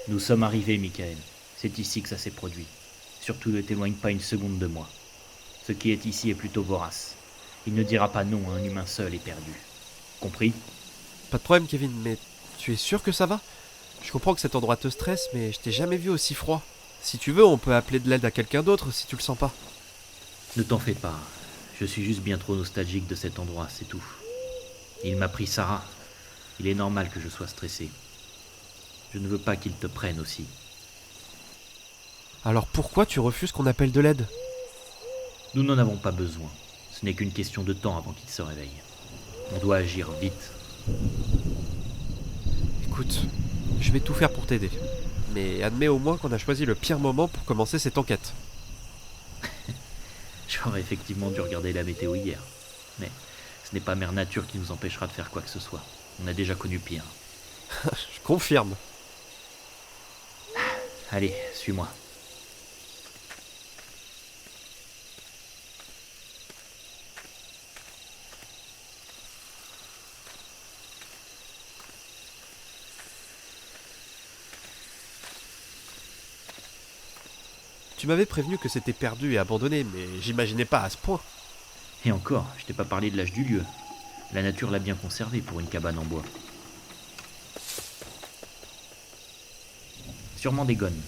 Nous sommes arrivés, Michael. C'est ici que ça s'est produit. Surtout ne témoigne pas une seconde de moi. Ce qui est ici est plutôt vorace. Il ne dira pas non à un humain seul et perdu. Compris ? Pas de problème, Kevin, mais tu es sûr que ça va ? Je comprends que cet endroit te stresse, mais je t'ai jamais vu aussi froid. Si tu veux, on peut appeler de l'aide à quelqu'un d'autre si tu le sens pas. Ne t'en fais pas. Je suis juste bien trop nostalgique de cet endroit, c'est tout. Il m'a pris Sarah. Il est normal que je sois stressé. Je ne veux pas qu'il te prenne aussi. Alors pourquoi tu refuses qu'on appelle de l'aide ? Nous n'en avons pas besoin. Ce n'est qu'une question de temps avant qu'il se réveille. On doit agir vite. Écoute, je vais tout faire pour t'aider. Mais admets au moins qu'on a choisi le pire moment pour commencer cette enquête. J'aurais effectivement dû regarder la météo hier. Mais ce n'est pas Mère Nature qui nous empêchera de faire quoi que ce soit. On a déjà connu pire. Je confirme. Allez, suis-moi. Tu m'avais prévenu que c'était perdu et abandonné, mais j'imaginais pas à ce point. Et encore, je t'ai pas parlé de l'âge du lieu. La nature l'a bien conservé pour une cabane en bois. Sûrement des gones.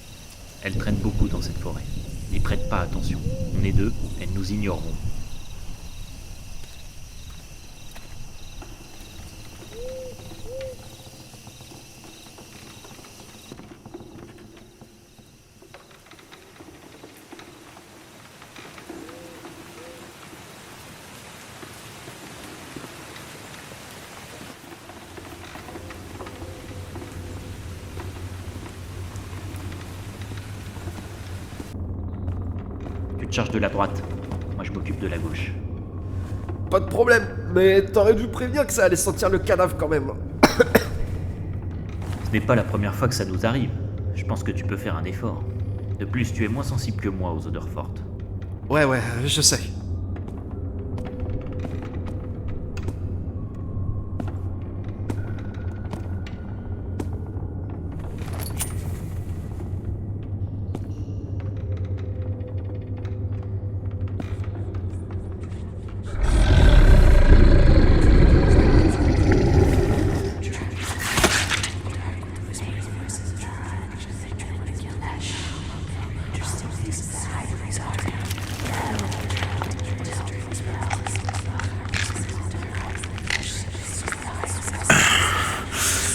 Elles traînent beaucoup dans cette forêt. N'y prête pas attention. On est deux, elles nous ignoreront. Tu te charges de la droite. Moi je m'occupe de la gauche. Pas de problème, mais t'aurais dû prévenir que ça allait sentir le cadavre quand même. Ce n'est pas la première fois que ça nous arrive. Je pense que tu peux faire un effort. De plus, tu es moins sensible que moi aux odeurs fortes. Ouais, je sais.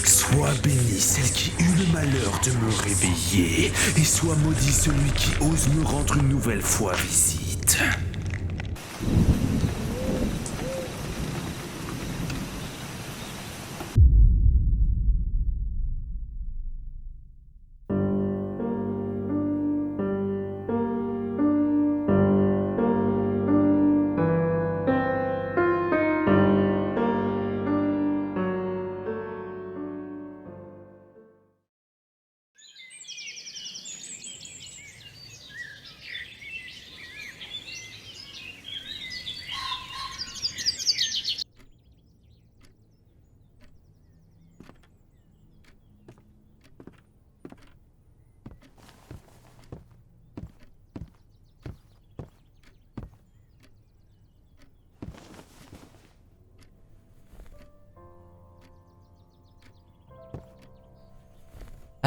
Sois bénie celle qui eut le malheur de me réveiller, et soit maudit celui qui ose me rendre une nouvelle fois visite.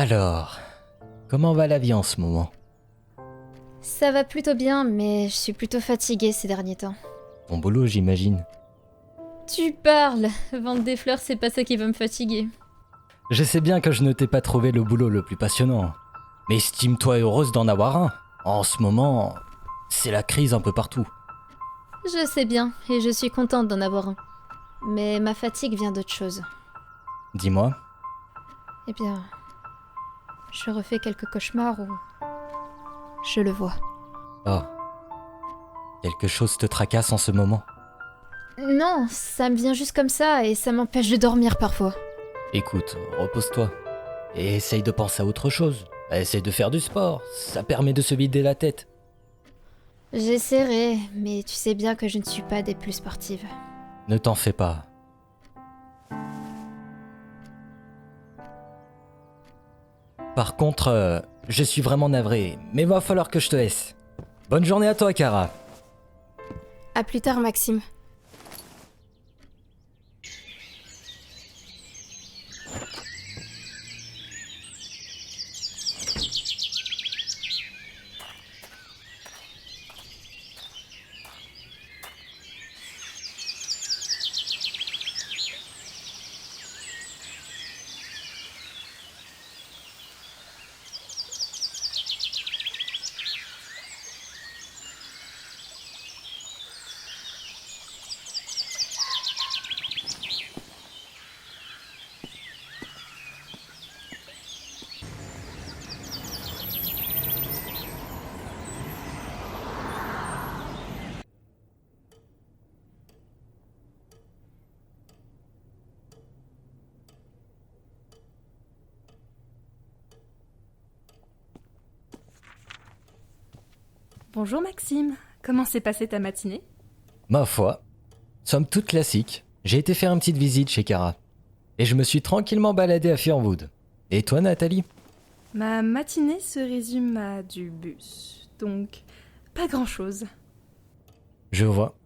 Alors, comment va la vie en ce moment? Ça va plutôt bien, mais je suis plutôt fatiguée ces derniers temps. Ton boulot, j'imagine. Tu parles! Vendre des fleurs, c'est pas ça qui va me fatiguer. Je sais bien que je ne t'ai pas trouvé le boulot le plus passionnant. Mais estime-toi heureuse d'en avoir un. En ce moment, c'est la crise un peu partout. Je sais bien, et je suis contente d'en avoir un. Mais ma fatigue vient d'autre chose. Dis-moi. Eh bien, je refais quelques cauchemars où je le vois. Oh. Quelque chose te tracasse en ce moment? Non, ça me vient juste comme ça et ça m'empêche de dormir parfois. Écoute, repose-toi. Et essaye de penser à autre chose. Essaye de faire du sport, ça permet de se vider la tête. J'essaierai, mais tu sais bien que je ne suis pas des plus sportives. Ne t'en fais pas. Par contre, je suis vraiment navré, mais va falloir que je te laisse. Bonne journée à toi, Kara. À plus tard, Maxime. Bonjour Maxime, comment s'est passée ta matinée? Ma foi, somme toute classique. J'ai été faire une petite visite chez Kara. Et je me suis tranquillement baladé à Firwood. Et toi, Nathalie? Ma matinée se résume à du bus, donc pas grand-chose. Je vois.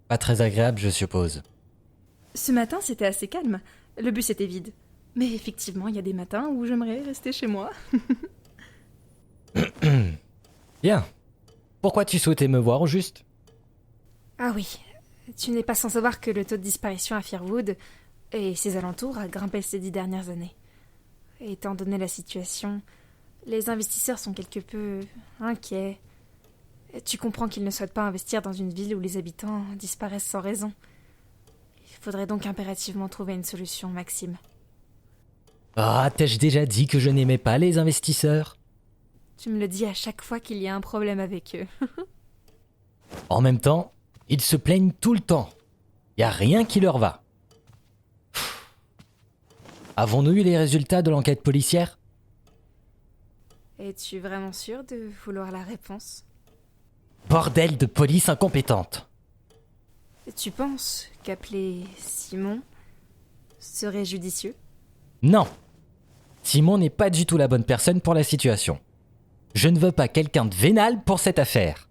Pas très agréable, je suppose. Ce matin, c'était assez calme. Le bus était vide. Mais effectivement, il y a des matins où j'aimerais rester chez moi. Bien. Pourquoi tu souhaitais me voir au juste? Ah oui, tu n'es pas sans savoir que le taux de disparition à Firwood et ses alentours a grimpé ces 10 dernières années. Étant donné la situation, les investisseurs sont quelque peu inquiets. Tu comprends qu'ils ne souhaitent pas investir dans une ville où les habitants disparaissent sans raison. Il faudrait donc impérativement trouver une solution, Maxime. Ah, t'ai-je déjà dit que je n'aimais pas les investisseurs? Tu me le dis à chaque fois qu'il y a un problème avec eux. En même temps, ils se plaignent tout le temps. Y a rien qui leur va. Avons-nous eu les résultats de l'enquête policière? Es-tu vraiment sûr de vouloir la réponse? Bordel de police incompétente. Tu penses qu'appeler Simon serait judicieux? Non. Simon n'est pas du tout la bonne personne pour la situation. Je ne veux pas quelqu'un de vénal pour cette affaire.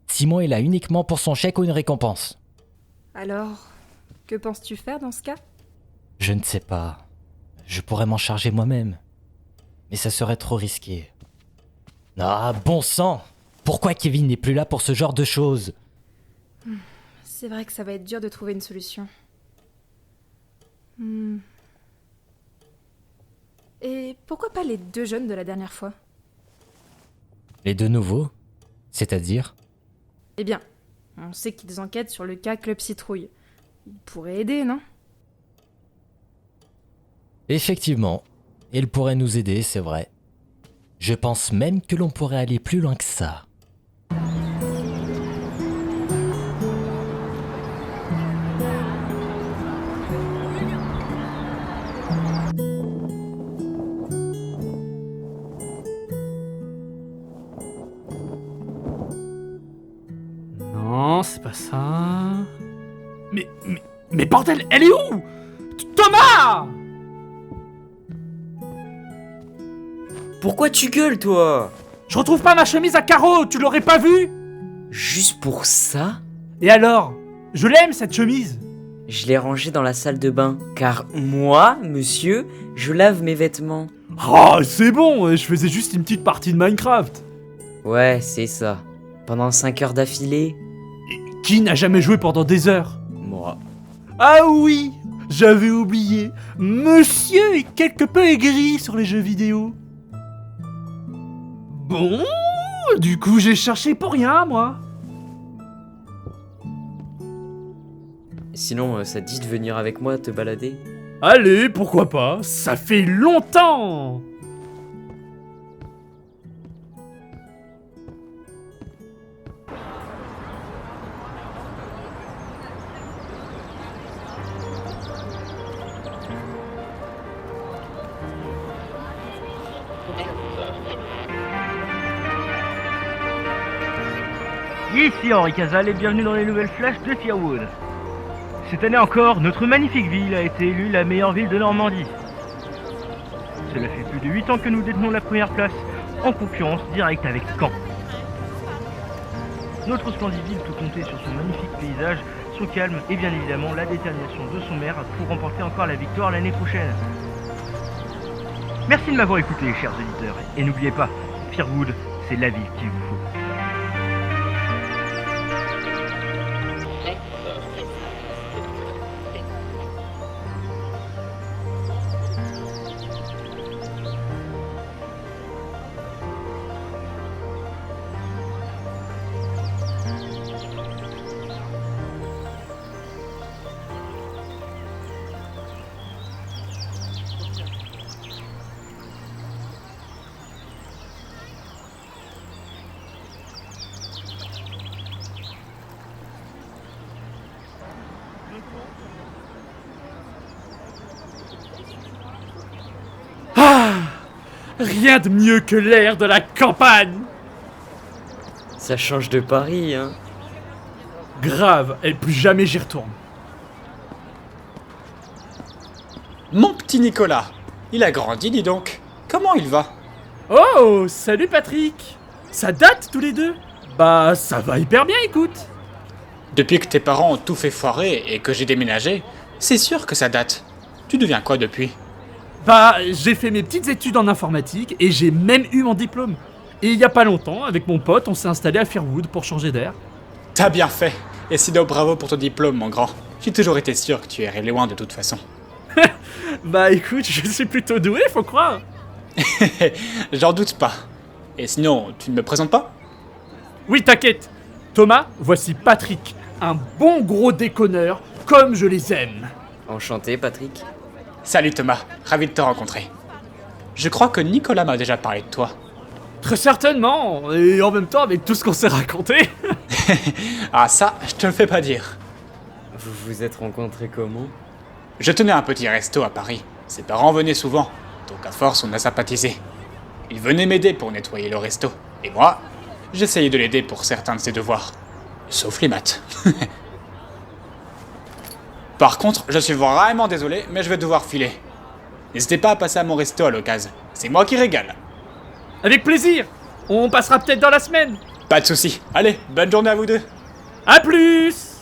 Simon est là uniquement pour son chèque ou une récompense. Alors, que penses-tu faire dans ce cas? Je ne sais pas. Je pourrais m'en charger moi-même. Mais ça serait trop risqué. Ah, bon sang! Pourquoi Kevin n'est plus là pour ce genre de choses? C'est vrai que ça va être dur de trouver une solution. Et pourquoi pas les 2 jeunes de la dernière fois? Les 2 nouveaux? C'est-à-dire? Eh bien, on sait qu'ils enquêtent sur le cas Club Citrouille. Ils pourraient aider, non? Effectivement, ils pourraient nous aider, c'est vrai. Je pense même que l'on pourrait aller plus loin que ça. Non, c'est pas ça. Mais bordel, elle est où? Thomas! Pourquoi tu gueules, toi? Je retrouve pas ma chemise à carreaux, tu l'aurais pas vue? Juste pour ça? Et alors? Je l'aime, cette chemise. Je l'ai rangée dans la salle de bain, car moi, monsieur, je lave mes vêtements. Oh, c'est bon, je faisais juste une petite partie de Minecraft. Ouais, c'est ça. Pendant 5 heures d'affilée. Qui n'a jamais joué pendant des heures? Moi. Ah oui, j'avais oublié. Monsieur est quelque peu aigri sur les jeux vidéo. Bon, du coup j'ai cherché pour rien, moi. Sinon, ça te dit de venir avec moi te balader? Allez, pourquoi pas, ça fait longtemps. Ici Henri Casal et bienvenue dans les nouvelles flashs de Firwood. Cette année encore, notre magnifique ville a été élue la meilleure ville de Normandie. Cela fait plus de 8 ans que nous détenons la première place, en concurrence directe avec Caen. Notre splendide ville peut compter sur son magnifique paysage, son calme et bien évidemment la détermination de son maire pour remporter encore la victoire l'année prochaine. Merci de m'avoir écouté, chers auditeurs, et n'oubliez pas, Firwood, c'est la ville qu'il vous faut. Rien de mieux que l'air de la campagne. Ça change de Paris, hein. Grave, et plus jamais j'y retourne. Mon petit Nicolas, il a grandi, dis donc. Comment il va? Oh, salut Patrick. Ça date tous les deux? Bah, ça va hyper bien, écoute. Depuis que tes parents ont tout fait foirer et que j'ai déménagé, c'est sûr que ça date. Tu deviens quoi depuis? Bah, j'ai fait mes petites études en informatique et j'ai même eu mon diplôme. Et il y a pas longtemps, avec mon pote, on s'est installé à Firwood pour changer d'air. T'as bien fait. Et sinon, bravo pour ton diplôme, mon grand. J'ai toujours été sûr que tu irais loin de toute façon. Bah écoute, je suis plutôt doué, faut croire. J'en doute pas. Et sinon, tu ne me présentes pas? Oui, t'inquiète. Thomas, voici Patrick, un bon gros déconneur, comme je les aime. Enchanté, Patrick. Salut Thomas, ravi de te rencontrer. Je crois que Nicolas m'a déjà parlé de toi. Très certainement, et en même temps avec tout ce qu'on s'est raconté. Ah ça, je te le fais pas dire. Vous vous êtes rencontrés comment? Je tenais un petit resto à Paris. Ses parents venaient souvent, donc à force on a sympathisé. Il venait m'aider pour nettoyer le resto. Et moi, j'essayais de l'aider pour certains de ses devoirs. Sauf les maths. Par contre, je suis vraiment désolé, mais je vais devoir filer. N'hésitez pas à passer à mon resto à l'occasion. C'est moi qui régale. Avec plaisir. On passera peut-être dans la semaine. Pas de soucis. Allez, bonne journée à vous deux. À plus.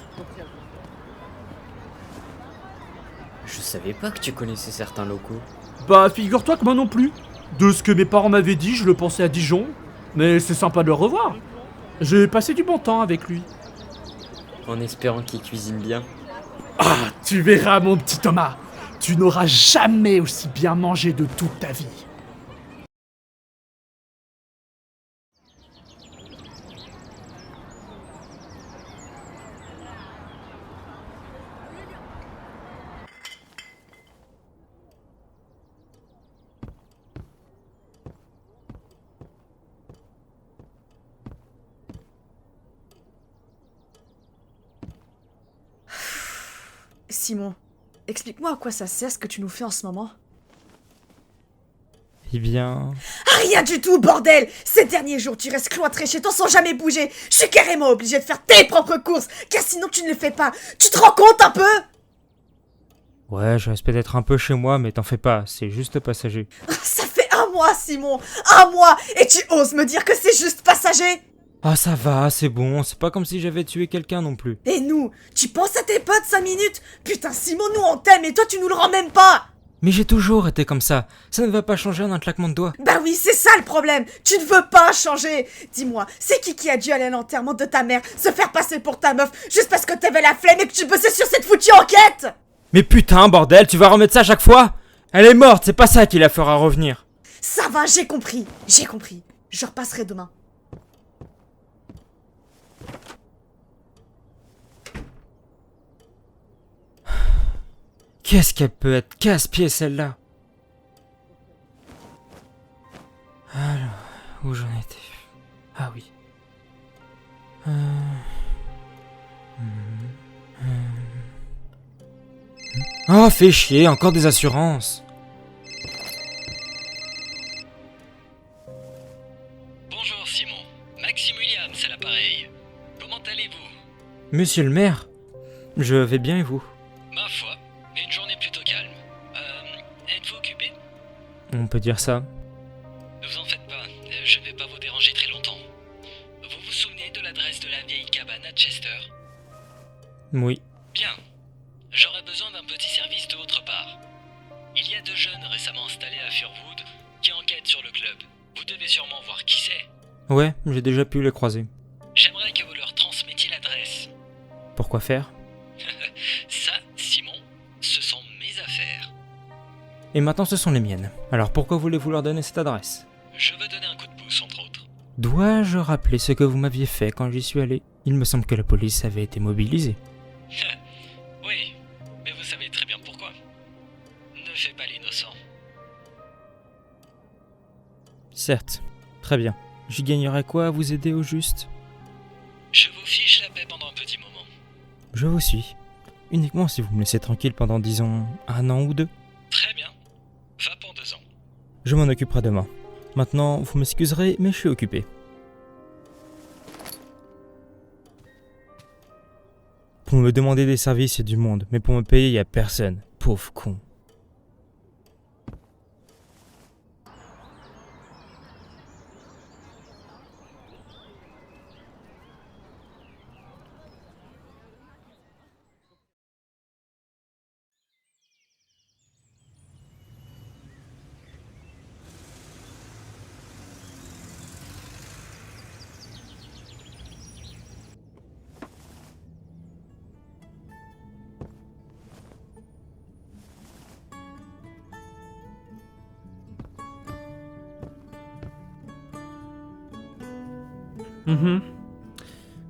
Je savais pas que tu connaissais certains locaux. Bah, figure-toi que moi non plus. De ce que mes parents m'avaient dit, je le pensais à Dijon. Mais c'est sympa de le revoir. J'ai passé du bon temps avec lui. En espérant qu'il cuisine bien. Ah, tu verras mon petit Thomas. Tu n'auras jamais aussi bien mangé de toute ta vie. Simon, explique-moi à quoi ça sert ce que tu nous fais en ce moment. Eh bien... Ah, rien du tout, bordel! Ces derniers jours, tu restes cloîtré chez toi sans jamais bouger. Je suis carrément obligé de faire tes propres courses, car sinon tu ne les fais pas. Tu te rends compte un peu? Ouais, je reste peut-être un peu chez moi, mais t'en fais pas, c'est juste passager. Ça fait un mois, Simon! Un mois! Et tu oses me dire que c'est juste passager? Ah ça va, c'est bon, c'est pas comme si j'avais tué quelqu'un non plus. Et nous? Tu penses à tes potes 5 minutes? Putain, Simon, nous on t'aime et toi tu nous le rends même pas! Mais j'ai toujours été comme ça ne va pas changer en un claquement de doigts. Bah oui, c'est ça le problème. Tu ne veux pas changer. Dis-moi, c'est qui a dû aller à l'enterrement de ta mère, se faire passer pour ta meuf, juste parce que t'avais la flemme et que tu bossais sur cette foutue enquête? Mais putain, bordel, tu vas remettre ça à chaque fois? Elle est morte, c'est pas ça qui la fera revenir. Ça va, j'ai compris. Je repasserai demain. Qu'est-ce qu'elle peut être casse-pied celle-là? Alors, où j'en étais? Ah oui. Oh, fais chier, encore des assurances. Bonjour Simon, Maxime Williams à l'appareil. Comment allez-vous? Monsieur le maire, je vais bien et vous? Ma foi, une journée plutôt calme. Êtes-vous occupé? On peut dire ça. Ne vous en faites pas, je ne vais pas vous déranger très longtemps. Vous vous souvenez de l'adresse de la vieille cabane à Chester? Oui. Bien. J'aurais besoin d'un petit service d'autre part. Il y a 2 jeunes récemment installés à Furwood qui enquêtent sur le club. Vous devez sûrement voir qui c'est. Ouais, j'ai déjà pu les croiser. J'aimerais que vous leur transmettiez l'adresse. Pourquoi faire? Ça, Simon, ce sont mes affaires. Et maintenant ce sont les miennes. Alors pourquoi voulez-vous leur donner cette adresse? Je veux donner un coup de pouce, entre autres. Dois-je rappeler ce que vous m'aviez fait quand j'y suis allé? Il me semble que la police avait été mobilisée. Oui, mais vous savez très bien pourquoi. Ne fais pas l'innocent. Certes. Très bien. J'y gagnerais quoi à vous aider au juste? Je vous fiche la paix pendant un petit moment. Je vous suis. Uniquement si vous me laissez tranquille pendant, disons, 1 an ou 2. Très bien. Va pour 2 ans. Je m'en occuperai demain. Maintenant, vous m'excuserez, mais je suis occupé. Pour me demander des services, il y a du monde, mais pour me payer, il n'y a personne. Pauvre con.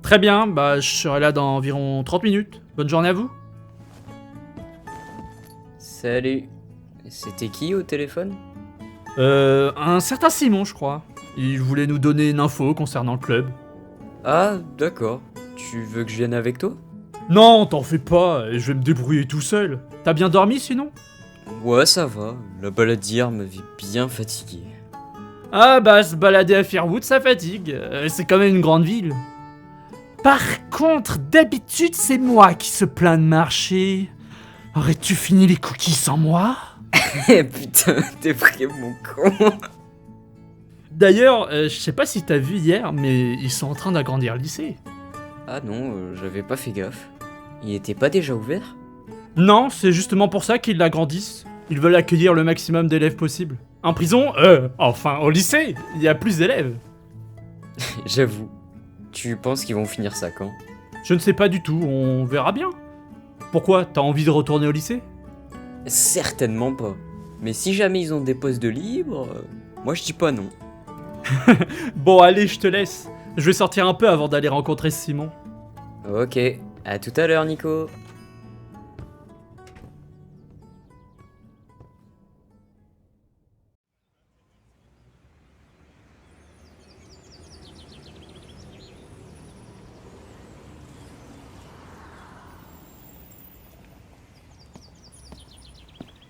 Très bien, bah je serai là dans environ 30 minutes. Bonne journée à vous. Salut. C'était qui au téléphone? Un certain Simon, je crois. Il voulait nous donner une info concernant le club. Ah, d'accord. Tu veux que je vienne avec toi? Non, t'en fais pas, je vais me débrouiller tout seul. T'as bien dormi sinon? Ouais, ça va. La balade d'hier m'avait bien fatigué. Ah bah se balader à Fairwood ça fatigue, c'est quand même une grande ville. Par contre, d'habitude c'est moi qui se plains de marcher. Aurais-tu fini les cookies sans moi? Putain, t'es vraiment con. D'ailleurs, je sais pas si t'as vu hier, mais ils sont en train d'agrandir le lycée. Ah non, j'avais pas fait gaffe. Il était pas déjà ouvert? Non, c'est justement pour ça qu'ils l'agrandissent. Ils veulent accueillir le maximum d'élèves possible. En prison, enfin au lycée, il y a plus d'élèves. J'avoue. Tu penses qu'ils vont finir ça quand? Je ne sais pas du tout, on verra bien. Pourquoi, t'as envie de retourner au lycée? Certainement pas. Mais si jamais ils ont des postes de libre, moi je dis pas non. Bon allez, je te laisse. Je vais sortir un peu avant d'aller rencontrer Simon. Ok, à tout à l'heure Nico.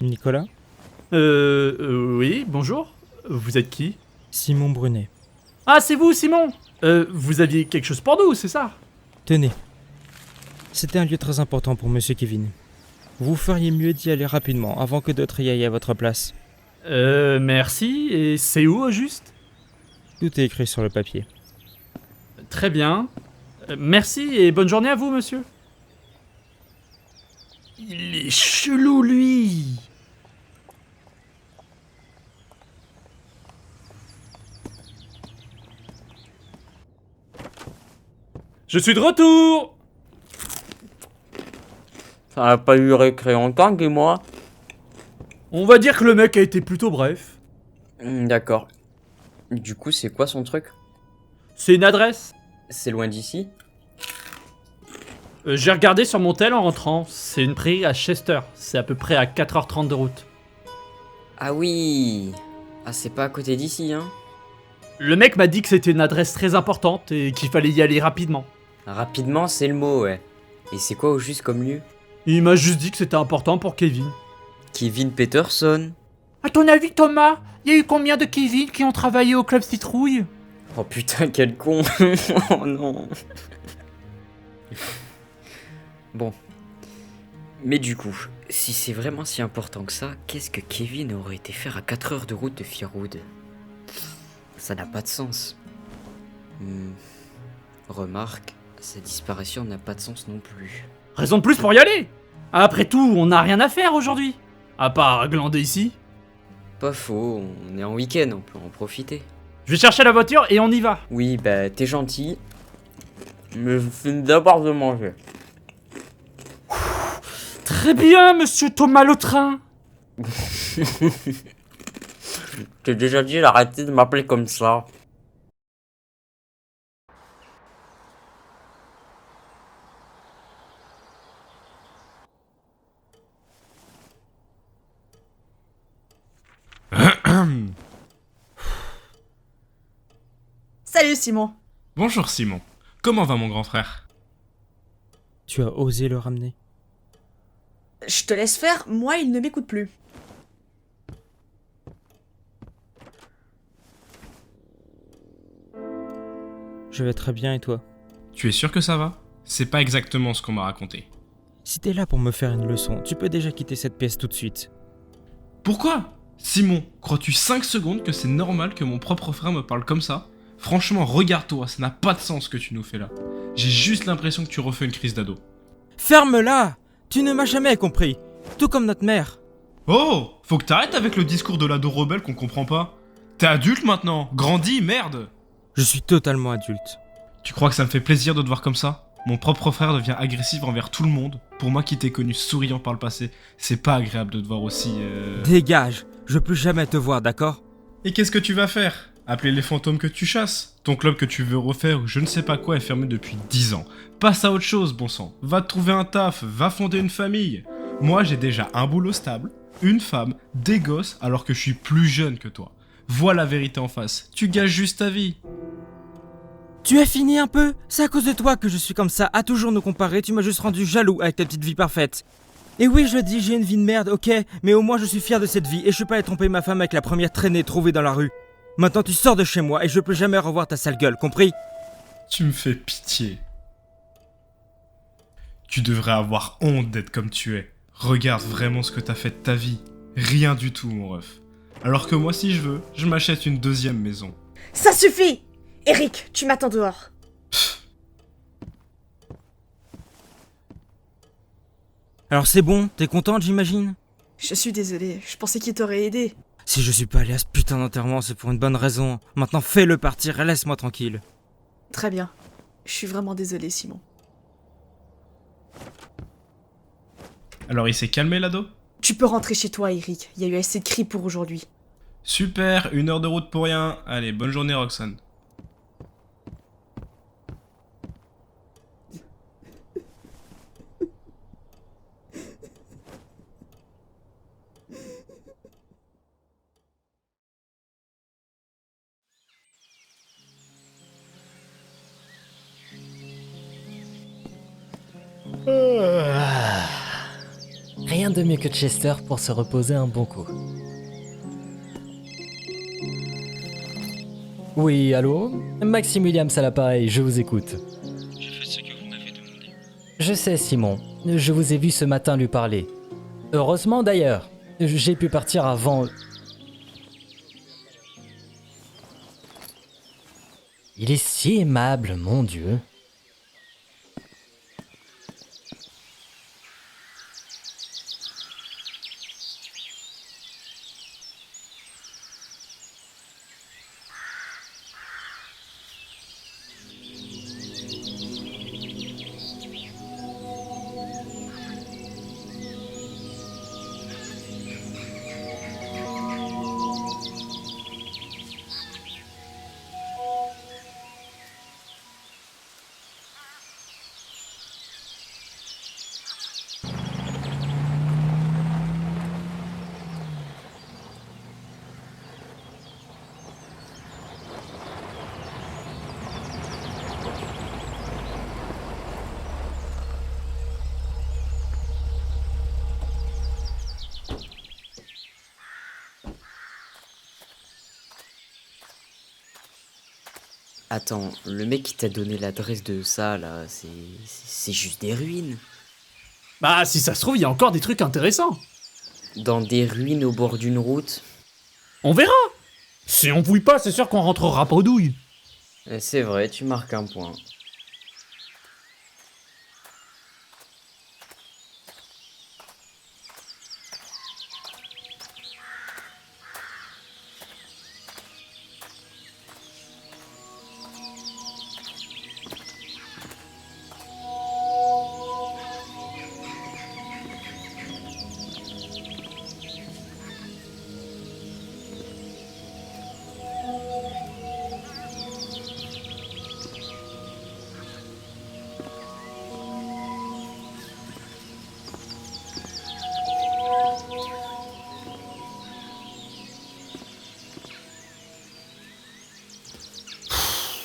Nicolas? Oui, bonjour. Vous êtes qui? Simon Brunet. Ah, c'est vous, Simon! Vous aviez quelque chose pour nous, c'est ça? Tenez. C'était un lieu très important pour Monsieur Kevin. Vous feriez mieux d'y aller rapidement, avant que d'autres y aillent à votre place. Merci. Et c'est où, au juste? Tout est écrit sur le papier. Très bien. Merci et bonne journée à vous, monsieur. Il est chelou, lui! Je suis de retour! Ça a pas eu récré longtemps, dis-moi. On va dire que le mec a été plutôt bref. D'accord. Du coup, c'est quoi son truc? C'est une adresse. C'est loin d'ici? J'ai regardé sur mon tel en rentrant. C'est une prairie à Chester. C'est à peu près à 4h30 de route. Ah oui. Ah, c'est pas à côté d'ici, hein? Le mec m'a dit que c'était une adresse très importante et qu'il fallait y aller rapidement. Rapidement, c'est le mot, ouais. Et c'est quoi au juste comme lieu? Il m'a juste dit que c'était important pour Kevin. Kevin Peterson. À ton avis, Thomas, il y a eu combien de Kevin qui ont travaillé au Club Citrouille? Oh putain, quel con. Oh non. Bon. Mais du coup, si c'est vraiment si important que ça, qu'est-ce que Kevin aurait été faire à 4 heures de route de Firwood? Ça n'a pas de sens. Remarque, sa disparition n'a pas de sens non plus. Raison de plus pour y aller. Après tout, on n'a rien à faire aujourd'hui. À part glander ici. Pas faux, on est en week-end, on peut en profiter. Je vais chercher la voiture et on y va. Oui, bah t'es gentil. Mais je finis d'abord de manger. Très bien, monsieur Thomas le train. T'ai déjà dit d'arrêter de m'appeler comme ça. Salut Simon. Bonjour Simon. Comment va mon grand frère? Tu as osé le ramener. Je te laisse faire, moi il ne m'écoute plus. Je vais très bien et toi? Tu es sûr que ça va? C'est pas exactement ce qu'on m'a raconté. Si t'es là pour me faire une leçon, tu peux déjà quitter cette pièce tout de suite. Pourquoi? Simon, crois-tu 5 secondes que c'est normal que mon propre frère me parle comme ça? Franchement, regarde-toi, ça n'a pas de sens ce que tu nous fais là. J'ai juste l'impression que tu refais une crise d'ado. Ferme-la! Tu ne m'as jamais compris. Tout comme notre mère. Oh! Faut que t'arrêtes avec le discours de l'ado rebelle qu'on comprend pas. T'es adulte maintenant, grandis, merde! Je suis totalement adulte. Tu crois que ça me fait plaisir de te voir comme ça? Mon propre frère devient agressif envers tout le monde. Pour moi qui t'ai connu souriant par le passé, c'est pas agréable de te voir aussi... Dégage! Je veux plus jamais te voir, d'accord? Et qu'est-ce que tu vas faire? Appeler les fantômes que tu chasses? Ton club que tu veux refaire ou je ne sais pas quoi est fermé depuis 10 ans. Passe à autre chose, bon sang. Va te trouver un taf, va fonder une famille. Moi, j'ai déjà un boulot stable, une femme, des gosses, alors que je suis plus jeune que toi. Vois la vérité en face. Tu gâches juste ta vie. Tu as fini un peu? C'est à cause de toi que je suis comme ça, à toujours nous comparer, tu m'as juste rendu jaloux avec ta petite vie parfaite. Et oui, je le dis, j'ai une vie de merde, ok, mais au moins je suis fier de cette vie et je suis pas allé tromper ma femme avec la première traînée trouvée dans la rue. Maintenant tu sors de chez moi et je peux jamais revoir ta sale gueule, compris? Tu me fais pitié. Tu devrais avoir honte d'être comme tu es. Regarde vraiment ce que t'as fait de ta vie. Rien du tout, mon ref. Alors que moi, si je veux, je m'achète une deuxième maison. Ça suffit! Eric, tu m'attends dehors. Alors c'est bon, t'es contente j'imagine? Je suis désolée, je pensais qu'il t'aurait aidé. Si je suis pas allé à ce putain d'enterrement, c'est pour une bonne raison. Maintenant fais-le partir et laisse-moi tranquille. Très bien. Je suis vraiment désolée, Simon. Alors il s'est calmé, l'ado? Tu peux rentrer chez toi, Eric. Il y a eu assez de cris pour aujourd'hui. Super, 1 heure de route pour rien. Allez, bonne journée, Roxane. Rien de mieux que Chester pour se reposer un bon coup. Oui, allô? Maxime Williams à l'appareil, je vous écoute. J'ai fait ce que vous m'avez demandé. Je sais, Simon. Je vous ai vu ce matin lui parler. Heureusement d'ailleurs. J'ai pu partir avant... Il est si aimable, mon Dieu. Attends, le mec qui t'a donné l'adresse de ça, là, c'est juste des ruines. Bah, si ça se trouve, il y a encore des trucs intéressants. Dans des ruines au bord d'une route. On verra. Si on fouille pas, c'est sûr qu'on rentrera pas aux douilles. C'est vrai, tu marques un point.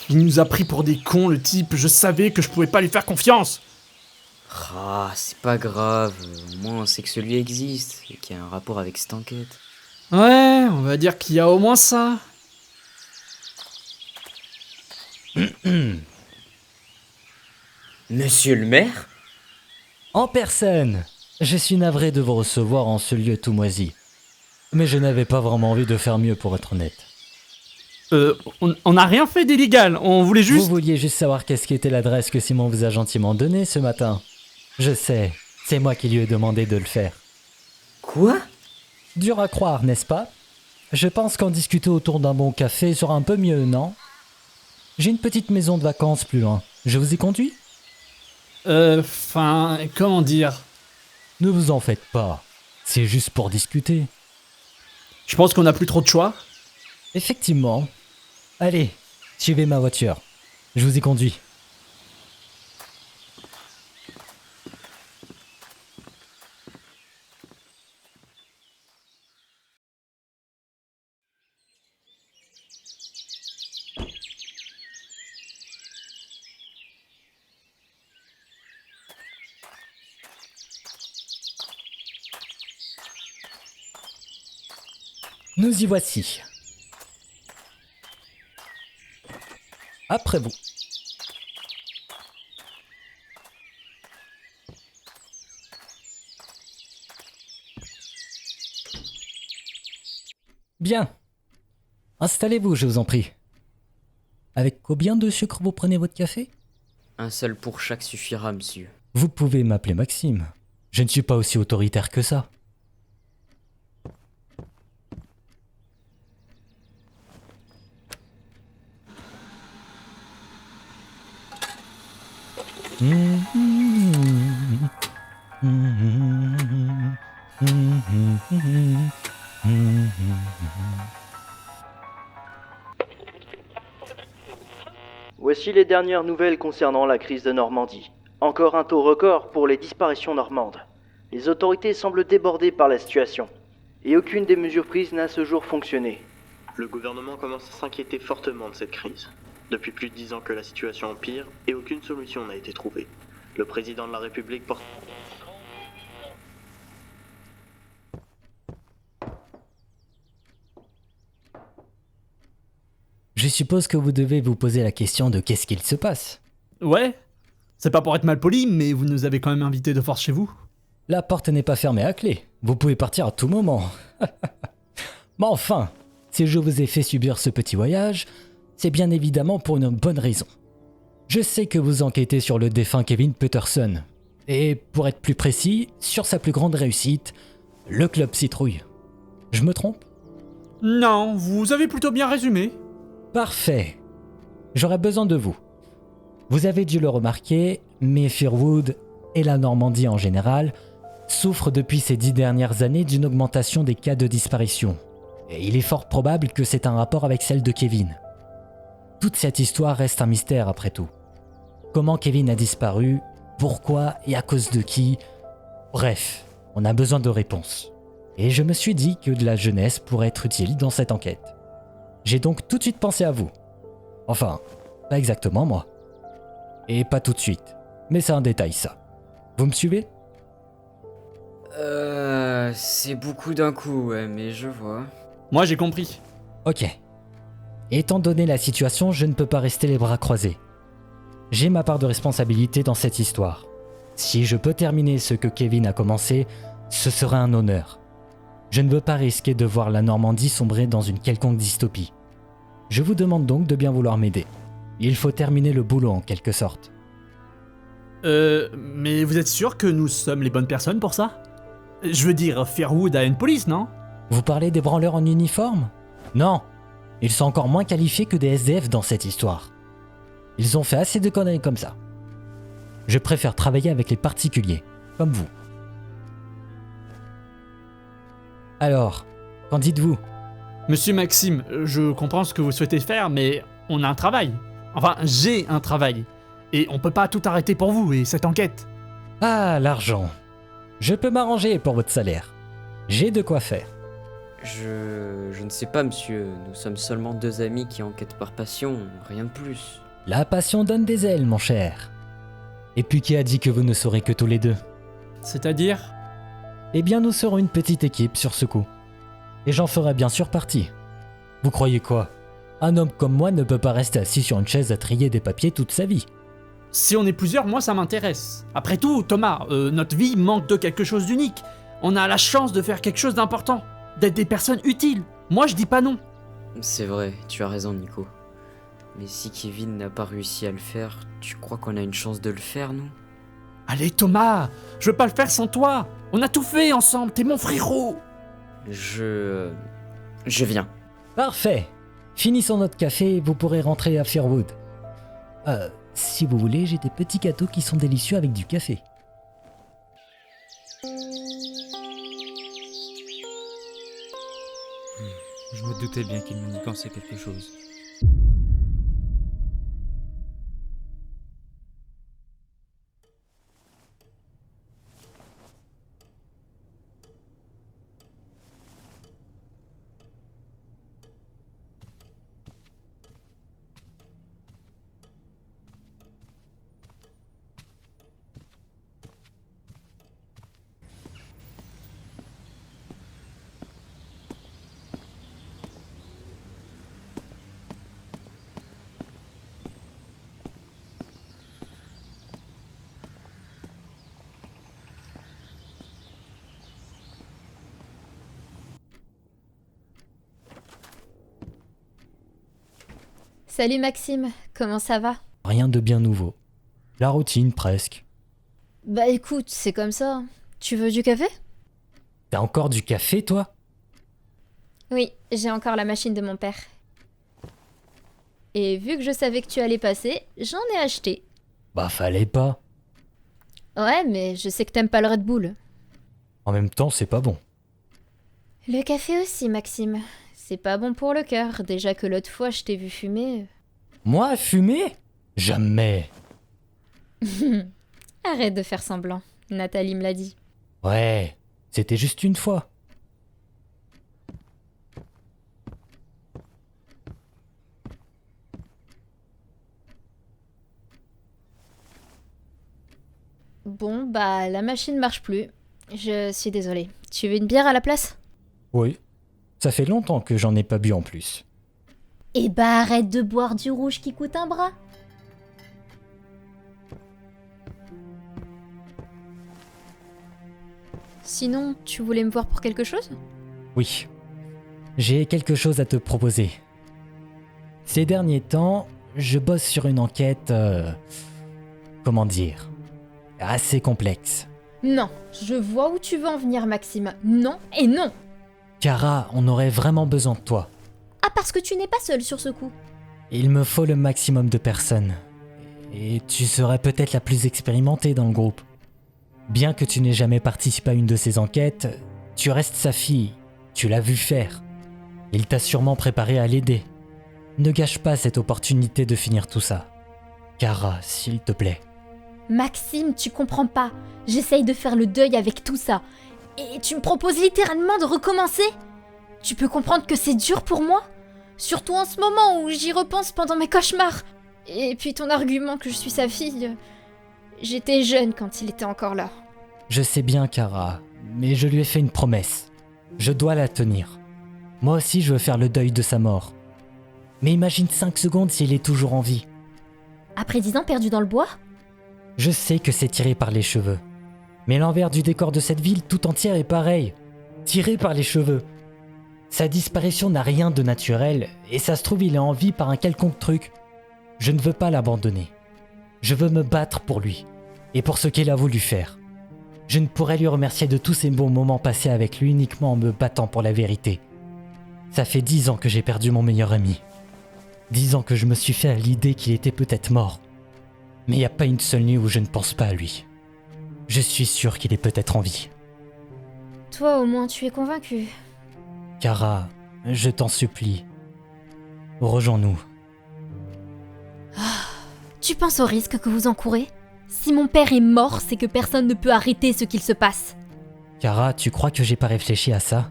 Il nous a pris pour des cons, le type. Je savais que je pouvais pas lui faire confiance. Ah, c'est pas grave. Au moins, on sait que celui existe et qu'il y a un rapport avec cette enquête. Ouais, on va dire qu'il y a au moins ça. Monsieur le maire? En personne. Je suis navré de vous recevoir en ce lieu tout moisi. Mais je n'avais pas vraiment envie de faire mieux pour être honnête. On n'a rien fait d'illégal, on voulait juste... Vous vouliez juste savoir qu'est-ce qui était l'adresse que Simon vous a gentiment donnée ce matin. Je sais, c'est moi qui lui ai demandé de le faire. Quoi? Dur à croire, n'est-ce pas? Je pense qu'en discuter autour d'un bon café sera un peu mieux, non? J'ai une petite maison de vacances plus loin. Je vous y conduis? Comment dire? Ne vous en faites pas. C'est juste pour discuter. Je pense qu'on n'a plus trop de choix. Effectivement. Allez, suivez ma voiture. Je vous y conduis. Nous y voici. Après vous. Bien. Installez-vous, je vous en prie. Avec combien de sucre vous prenez votre café? Un seul pour chaque suffira, monsieur. Vous pouvez m'appeler Maxime. Je ne suis pas aussi autoritaire que ça. Voici les dernières nouvelles concernant la crise de Normandie. Encore un taux record pour les disparitions normandes. Les autorités semblent débordées par la situation. Et aucune des mesures prises n'a à ce jour fonctionné. Le gouvernement commence à s'inquiéter fortement de cette crise. Depuis plus de 10 ans que la situation empire et aucune solution n'a été trouvée. Le président de la République porte... Je suppose que vous devez vous poser la question de qu'est-ce qu'il se passe. Ouais. C'est pas pour être mal poli, mais vous nous avez quand même invités de force chez vous. La porte n'est pas fermée à clé. Vous pouvez partir à tout moment. Mais enfin, si je vous ai fait subir ce petit voyage, c'est bien évidemment pour une bonne raison. Je sais que vous enquêtez sur le défunt Kevin Peterson. Et pour être plus précis, sur sa plus grande réussite, le Club Citrouille. Je me trompe? Non, vous avez plutôt bien résumé. Parfait. J'aurais besoin de vous. Vous avez dû le remarquer, mais Firwood, et la Normandie en général, souffrent depuis ces 10 dernières années d'une augmentation des cas de disparition. Et il est fort probable que c'est un rapport avec celle de Kevin. Toute cette histoire reste un mystère après tout. Comment Kevin a disparu, pourquoi et à cause de qui? Bref, on a besoin de réponses. Et je me suis dit que de la jeunesse pourrait être utile dans cette enquête. J'ai donc tout de suite pensé à vous. Enfin, pas exactement moi. Et pas tout de suite. Mais c'est un détail ça. Vous me suivez? C'est beaucoup d'un coup, ouais, mais je vois. Moi j'ai compris. Ok. Étant donné la situation, je ne peux pas rester les bras croisés. J'ai ma part de responsabilité dans cette histoire. Si je peux terminer ce que Kevin a commencé, ce serait un honneur. Je ne veux pas risquer de voir la Normandie sombrer dans une quelconque dystopie. Je vous demande donc de bien vouloir m'aider. Il faut terminer le boulot en quelque sorte. Mais vous êtes sûr que nous sommes les bonnes personnes pour ça? Je veux dire, Fairwood a une police, non? Vous parlez des branleurs en uniforme? Non, ils sont encore moins qualifiés que des SDF dans cette histoire. Ils ont fait assez de conneries comme ça. Je préfère travailler avec les particuliers, comme vous. Alors, qu'en dites-vous? Monsieur Maxime, je comprends ce que vous souhaitez faire, mais on a un travail. Enfin, j'ai un travail. Et on peut pas tout arrêter pour vous et cette enquête. Ah, l'argent. Je peux m'arranger pour votre salaire. J'ai de quoi faire. Je ne sais pas, monsieur. Nous sommes seulement deux amis qui enquêtent par passion, rien de plus. La passion donne des ailes, mon cher. Et puis qui a dit que vous ne serez que tous les deux? C'est-à-dire? Eh bien, nous serons une petite équipe sur ce coup. Et j'en ferai bien sûr partie. Vous croyez quoi? Un homme comme moi ne peut pas rester assis sur une chaise à trier des papiers toute sa vie. Si on est plusieurs, moi ça m'intéresse. Après tout, Thomas, notre vie manque de quelque chose d'unique. On a la chance de faire quelque chose d'important, d'être des personnes utiles. Moi je dis pas non. C'est vrai, tu as raison, Nico. Mais si Kevin n'a pas réussi à le faire, tu crois qu'on a une chance de le faire, nous? Allez Thomas, je veux pas le faire sans toi. On a tout fait ensemble, t'es mon frérot. Je viens. Parfait. Finissons notre café et vous pourrez rentrer à Fairwood. Si vous voulez, j'ai des petits gâteaux qui sont délicieux avec du café. Je me doutais bien qu'il manigançait quelque chose. Salut Maxime, comment ça va? Rien de bien nouveau. La routine, presque. Bah écoute, c'est comme ça. Tu veux du café? T'as encore du café, toi? Oui, j'ai encore la machine de mon père. Et vu que je savais que tu allais passer, j'en ai acheté. Bah fallait pas. Ouais, mais je sais que t'aimes pas le Red Bull. En même temps, c'est pas bon. Le café aussi, Maxime. C'est pas bon pour le cœur, déjà que l'autre fois je t'ai vu fumer. Moi, fumer? Jamais. Arrête de faire semblant, Nathalie me l'a dit. Ouais, c'était juste une fois. Bon, bah la machine marche plus. Je suis désolée. Tu veux une bière à la place? Oui. Ça fait longtemps que j'en ai pas bu en plus. Eh bah arrête de boire du rouge qui coûte un bras. Sinon, tu voulais me voir pour quelque chose? Oui. J'ai quelque chose à te proposer. Ces derniers temps, je bosse sur une enquête... comment dire? Assez complexe. Non, je vois où tu veux en venir, Maxime. Non et non. Kara, on aurait vraiment besoin de toi. Ah, parce que tu n'es pas seul sur ce coup. Il me faut le maximum de personnes. Et tu serais peut-être la plus expérimentée dans le groupe. Bien que tu n'aies jamais participé à une de ces enquêtes, tu restes sa fille. Tu l'as vu faire. Il t'a sûrement préparé à l'aider. Ne gâche pas cette opportunité de finir tout ça. Kara, s'il te plaît. Maxime, tu comprends pas. J'essaye de faire le deuil avec tout ça. Et tu me proposes littéralement de recommencer? Tu peux comprendre que c'est dur pour moi? Surtout en ce moment où j'y repense pendant mes cauchemars. Et puis ton argument que je suis sa fille... J'étais jeune quand il était encore là. Je sais bien, Kara, mais je lui ai fait une promesse. Je dois la tenir. Moi aussi, je veux faire le deuil de sa mort. Mais imagine 5 secondes s'il est toujours en vie. Après 10 ans perdus dans le bois? Je sais que c'est tiré par les cheveux. Mais l'envers du décor de cette ville tout entière est pareil. Tiré par les cheveux. Sa disparition n'a rien de naturel, et ça se trouve il est en vie par un quelconque truc. Je ne veux pas l'abandonner. Je veux me battre pour lui, et pour ce qu'il a voulu faire. Je ne pourrais lui remercier de tous ces bons moments passés avec lui uniquement en me battant pour la vérité. Ça fait 10 ans que j'ai perdu mon meilleur ami. 10 ans que je me suis fait à l'idée qu'il était peut-être mort. Mais il n'y a pas une seule nuit où je ne pense pas à lui. Je suis sûr qu'il est peut-être en vie. Toi, au moins, tu es convaincu. Kara, je t'en supplie. Rejoins-nous. Tu penses au risque que vous encourez? Si mon père est mort, c'est que personne ne peut arrêter ce qu'il se passe. Kara, tu crois que j'ai pas réfléchi à ça?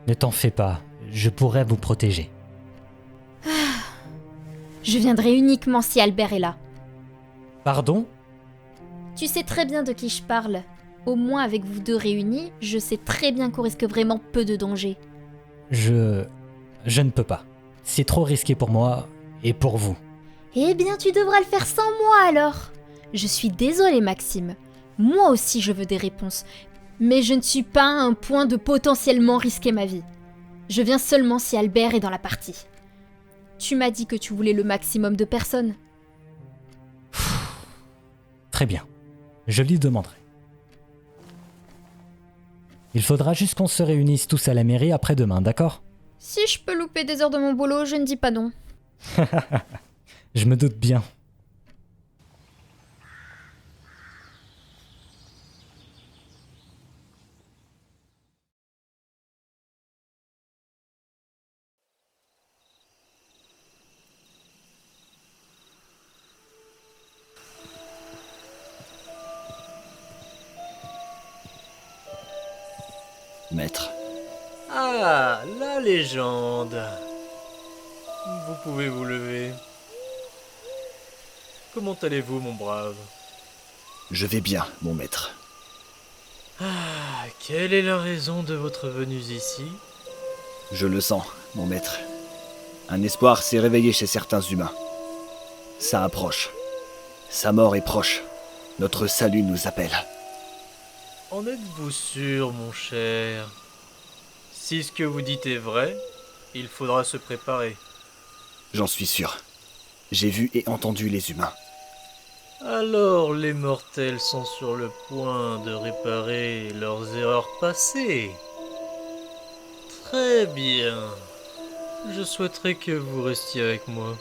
Ne t'en fais pas, je pourrais vous protéger. Je viendrai uniquement si Albert est là. Pardon? Tu sais très bien de qui je parle. Au moins avec vous deux réunis, je sais très bien qu'on risque vraiment peu de danger. Je ne peux pas. C'est trop risqué pour moi et pour vous. Eh bien, tu devras le faire sans moi alors. Je suis désolée, Maxime. Moi aussi, je veux des réponses. Mais je ne suis pas à un point de potentiellement risquer ma vie. Je viens seulement si Albert est dans la partie. Tu m'as dit que tu voulais le maximum de personnes. Très bien. Je lui demanderai. Il faudra juste qu'on se réunisse tous à la mairie après-demain, d'accord? Si je peux louper des heures de mon boulot, je ne dis pas non. Je me doute bien. Maître. Ah, la légende. Vous pouvez vous lever. Comment allez-vous, mon brave? Je vais bien, mon maître. Ah, quelle est la raison de votre venue ici? Je le sens, mon maître. Un espoir s'est réveillé chez certains humains. Ça approche. Sa mort est proche. Notre salut nous appelle. En êtes-vous sûr, mon cher? Si ce que vous dites est vrai, il faudra se préparer. J'en suis sûr. J'ai vu et entendu les humains. Alors les mortels sont sur le point de réparer leurs erreurs passées. Très bien. Je souhaiterais que vous restiez avec moi.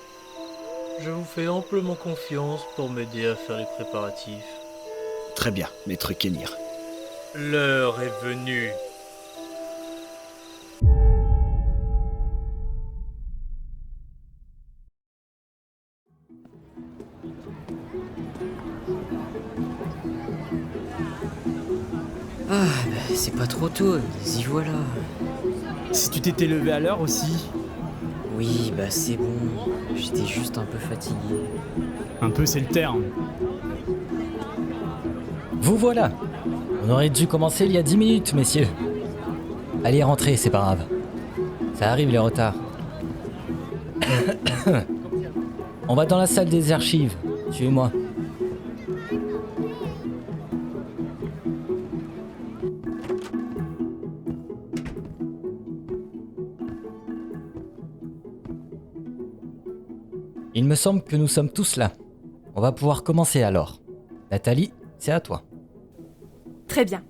Je vous fais amplement confiance pour m'aider à faire les préparatifs. Très bien, maître Kenir. L'heure est venue. Ah, bah, c'est pas trop tôt, y voilà. Si tu t'étais levé à l'heure aussi. Oui, bah c'est bon. J'étais juste un peu fatigué. Un peu, c'est le terme. Vous voilà. On aurait dû commencer il y a 10 minutes, messieurs. Allez, rentrez, c'est pas grave. Ça arrive, les retards. On va dans la salle des archives. Suivez-moi. Il me semble que nous sommes tous là. On va pouvoir commencer alors. Nathalie, c'est à toi. Très bien.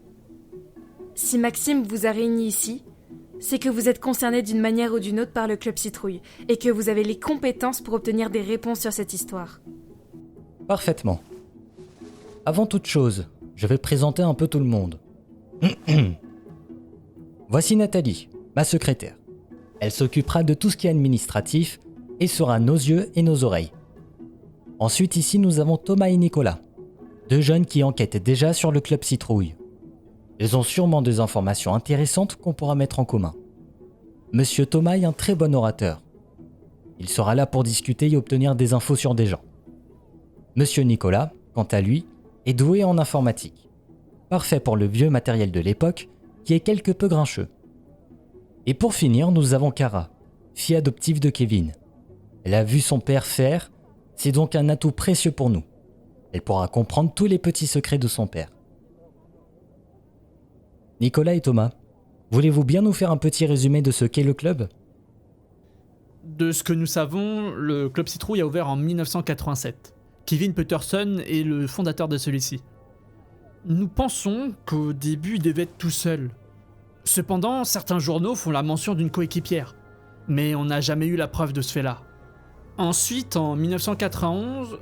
Si Maxime vous a réunis ici, c'est que vous êtes concerné d'une manière ou d'une autre par le Club Citrouille et que vous avez les compétences pour obtenir des réponses sur cette histoire. Parfaitement. Avant toute chose, je vais présenter un peu tout le monde. Voici Nathalie, ma secrétaire. Elle s'occupera de tout ce qui est administratif et sera nos yeux et nos oreilles. Ensuite ici nous avons Thomas et Nicolas, deux jeunes qui enquêtent déjà sur le Club Citrouille. Ils ont sûrement des informations intéressantes qu'on pourra mettre en commun. Monsieur Thomas est un très bon orateur. Il sera là pour discuter et obtenir des infos sur des gens. Monsieur Nicolas, quant à lui, est doué en informatique. Parfait pour le vieux matériel de l'époque qui est quelque peu grincheux. Et pour finir, nous avons Kara, fille adoptive de Kevin. Elle a vu son père faire, c'est donc un atout précieux pour nous. Elle pourra comprendre tous les petits secrets de son père. Nicolas et Thomas, voulez-vous bien nous faire un petit résumé de ce qu'est le club ? De ce que nous savons, le Club Citrouille a ouvert en 1987. Kevin Peterson est le fondateur de celui-ci. Nous pensons qu'au début il devait être tout seul. Cependant, certains journaux font la mention d'une coéquipière, mais on n'a jamais eu la preuve de ce fait-là. Ensuite, en 1991,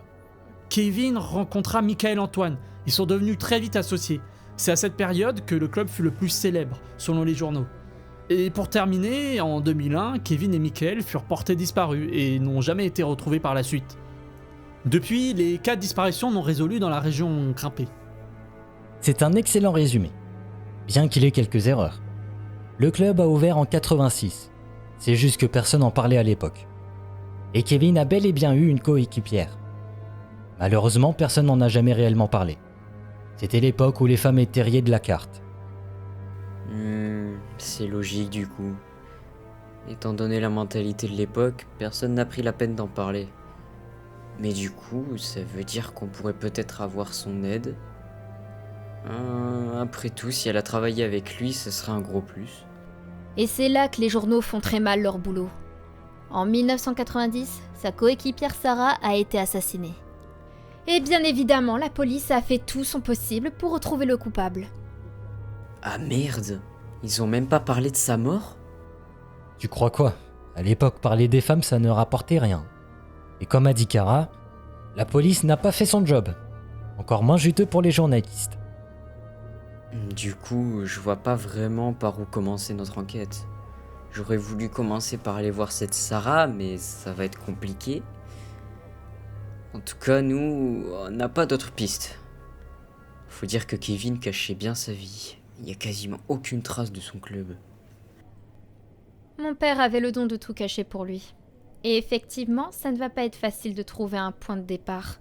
Kevin rencontra Michael Antoine. Ils sont devenus très vite associés. C'est à cette période que le club fut le plus célèbre, selon les journaux. Et pour terminer, en 2001, Kevin et Michael furent portés disparus et n'ont jamais été retrouvés par la suite. Depuis, les cas de disparition non résolus dans la région ont grimpé. C'est un excellent résumé, bien qu'il ait quelques erreurs. Le club a ouvert en 86, c'est juste que personne n'en parlait à l'époque. Et Kevin a bel et bien eu une coéquipière. Malheureusement, personne n'en a jamais réellement parlé. C'était l'époque où les femmes étaient rayées de la carte. C'est logique du coup. Étant donné la mentalité de l'époque, personne n'a pris la peine d'en parler. Mais du coup, ça veut dire qu'on pourrait peut-être avoir son aide. Après tout, si elle a travaillé avec lui, ce serait un gros plus. Et c'est là que les journaux font très mal leur boulot. En 1990, sa coéquipière Sarah a été assassinée. Et bien évidemment, la police a fait tout son possible pour retrouver le coupable. Ah merde, ils ont même pas parlé de sa mort ? Tu crois quoi ? À l'époque, parler des femmes, ça ne rapportait rien. Et comme a dit Kara, la police n'a pas fait son job. Encore moins juteux pour les journalistes. Du coup, je vois pas vraiment par où commencer notre enquête. J'aurais voulu commencer par aller voir cette Sarah, mais ça va être compliqué. En tout cas, nous, on n'a pas d'autres pistes. Faut dire que Kevin cachait bien sa vie. Il n'y a quasiment aucune trace de son club. Mon père avait le don de tout cacher pour lui. Et effectivement, ça ne va pas être facile de trouver un point de départ.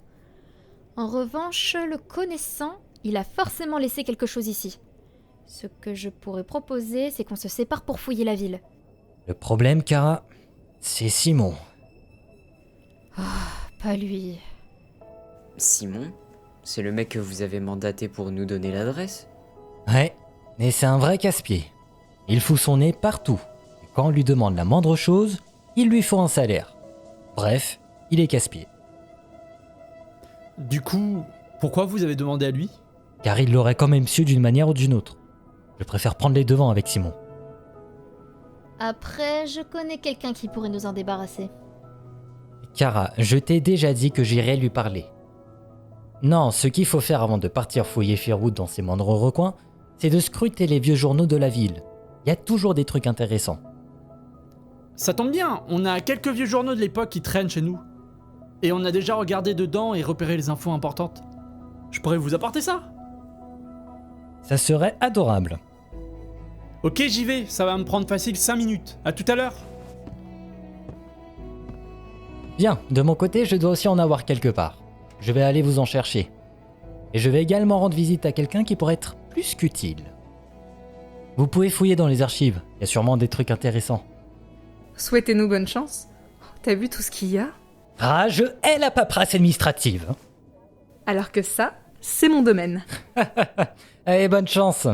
En revanche, le connaissant, il a forcément laissé quelque chose ici. Ce que je pourrais proposer, c'est qu'on se sépare pour fouiller la ville. Le problème, Kara, c'est Simon. Pas lui. Simon ? C'est le mec que vous avez mandaté pour nous donner l'adresse ? Ouais, mais c'est un vrai casse-pied. Il fout son nez partout. Et quand on lui demande la moindre chose, il lui faut un salaire. Bref, il est casse-pied. Du coup, pourquoi vous avez demandé à lui ? Car il l'aurait quand même su d'une manière ou d'une autre. Je préfère prendre les devants avec Simon. Après, je connais quelqu'un qui pourrait nous en débarrasser. Kara, je t'ai déjà dit que j'irais lui parler. Non, ce qu'il faut faire avant de partir fouiller Firwood dans ses moindres recoins, c'est de scruter les vieux journaux de la ville. Il y a toujours des trucs intéressants. Ça tombe bien, on a quelques vieux journaux de l'époque qui traînent chez nous. Et on a déjà regardé dedans et repéré les infos importantes. Je pourrais vous apporter ça ? Ça serait adorable. Ok, j'y vais, ça va me prendre facile 5 minutes. À tout à l'heure. Bien, de mon côté, je dois aussi en avoir quelque part. Je vais aller vous en chercher. Et je vais également rendre visite à quelqu'un qui pourrait être plus qu'utile. Vous pouvez fouiller dans les archives, il y a sûrement des trucs intéressants. Souhaitez-nous bonne chance. T'as vu tout ce qu'il y a ? Ah, je hais la paperasse administrative. Alors que ça, c'est mon domaine. Allez, bonne chance.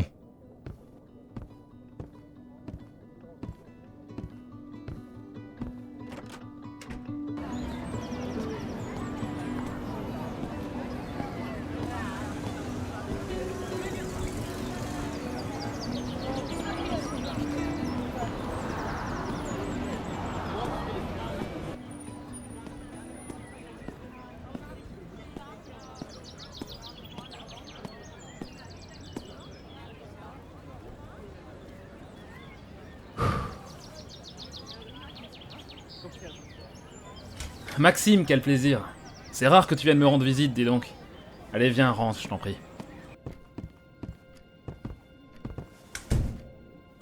Maxime, quel plaisir. C'est rare que tu viennes me rendre visite, dis donc. Allez, viens, rentre, je t'en prie.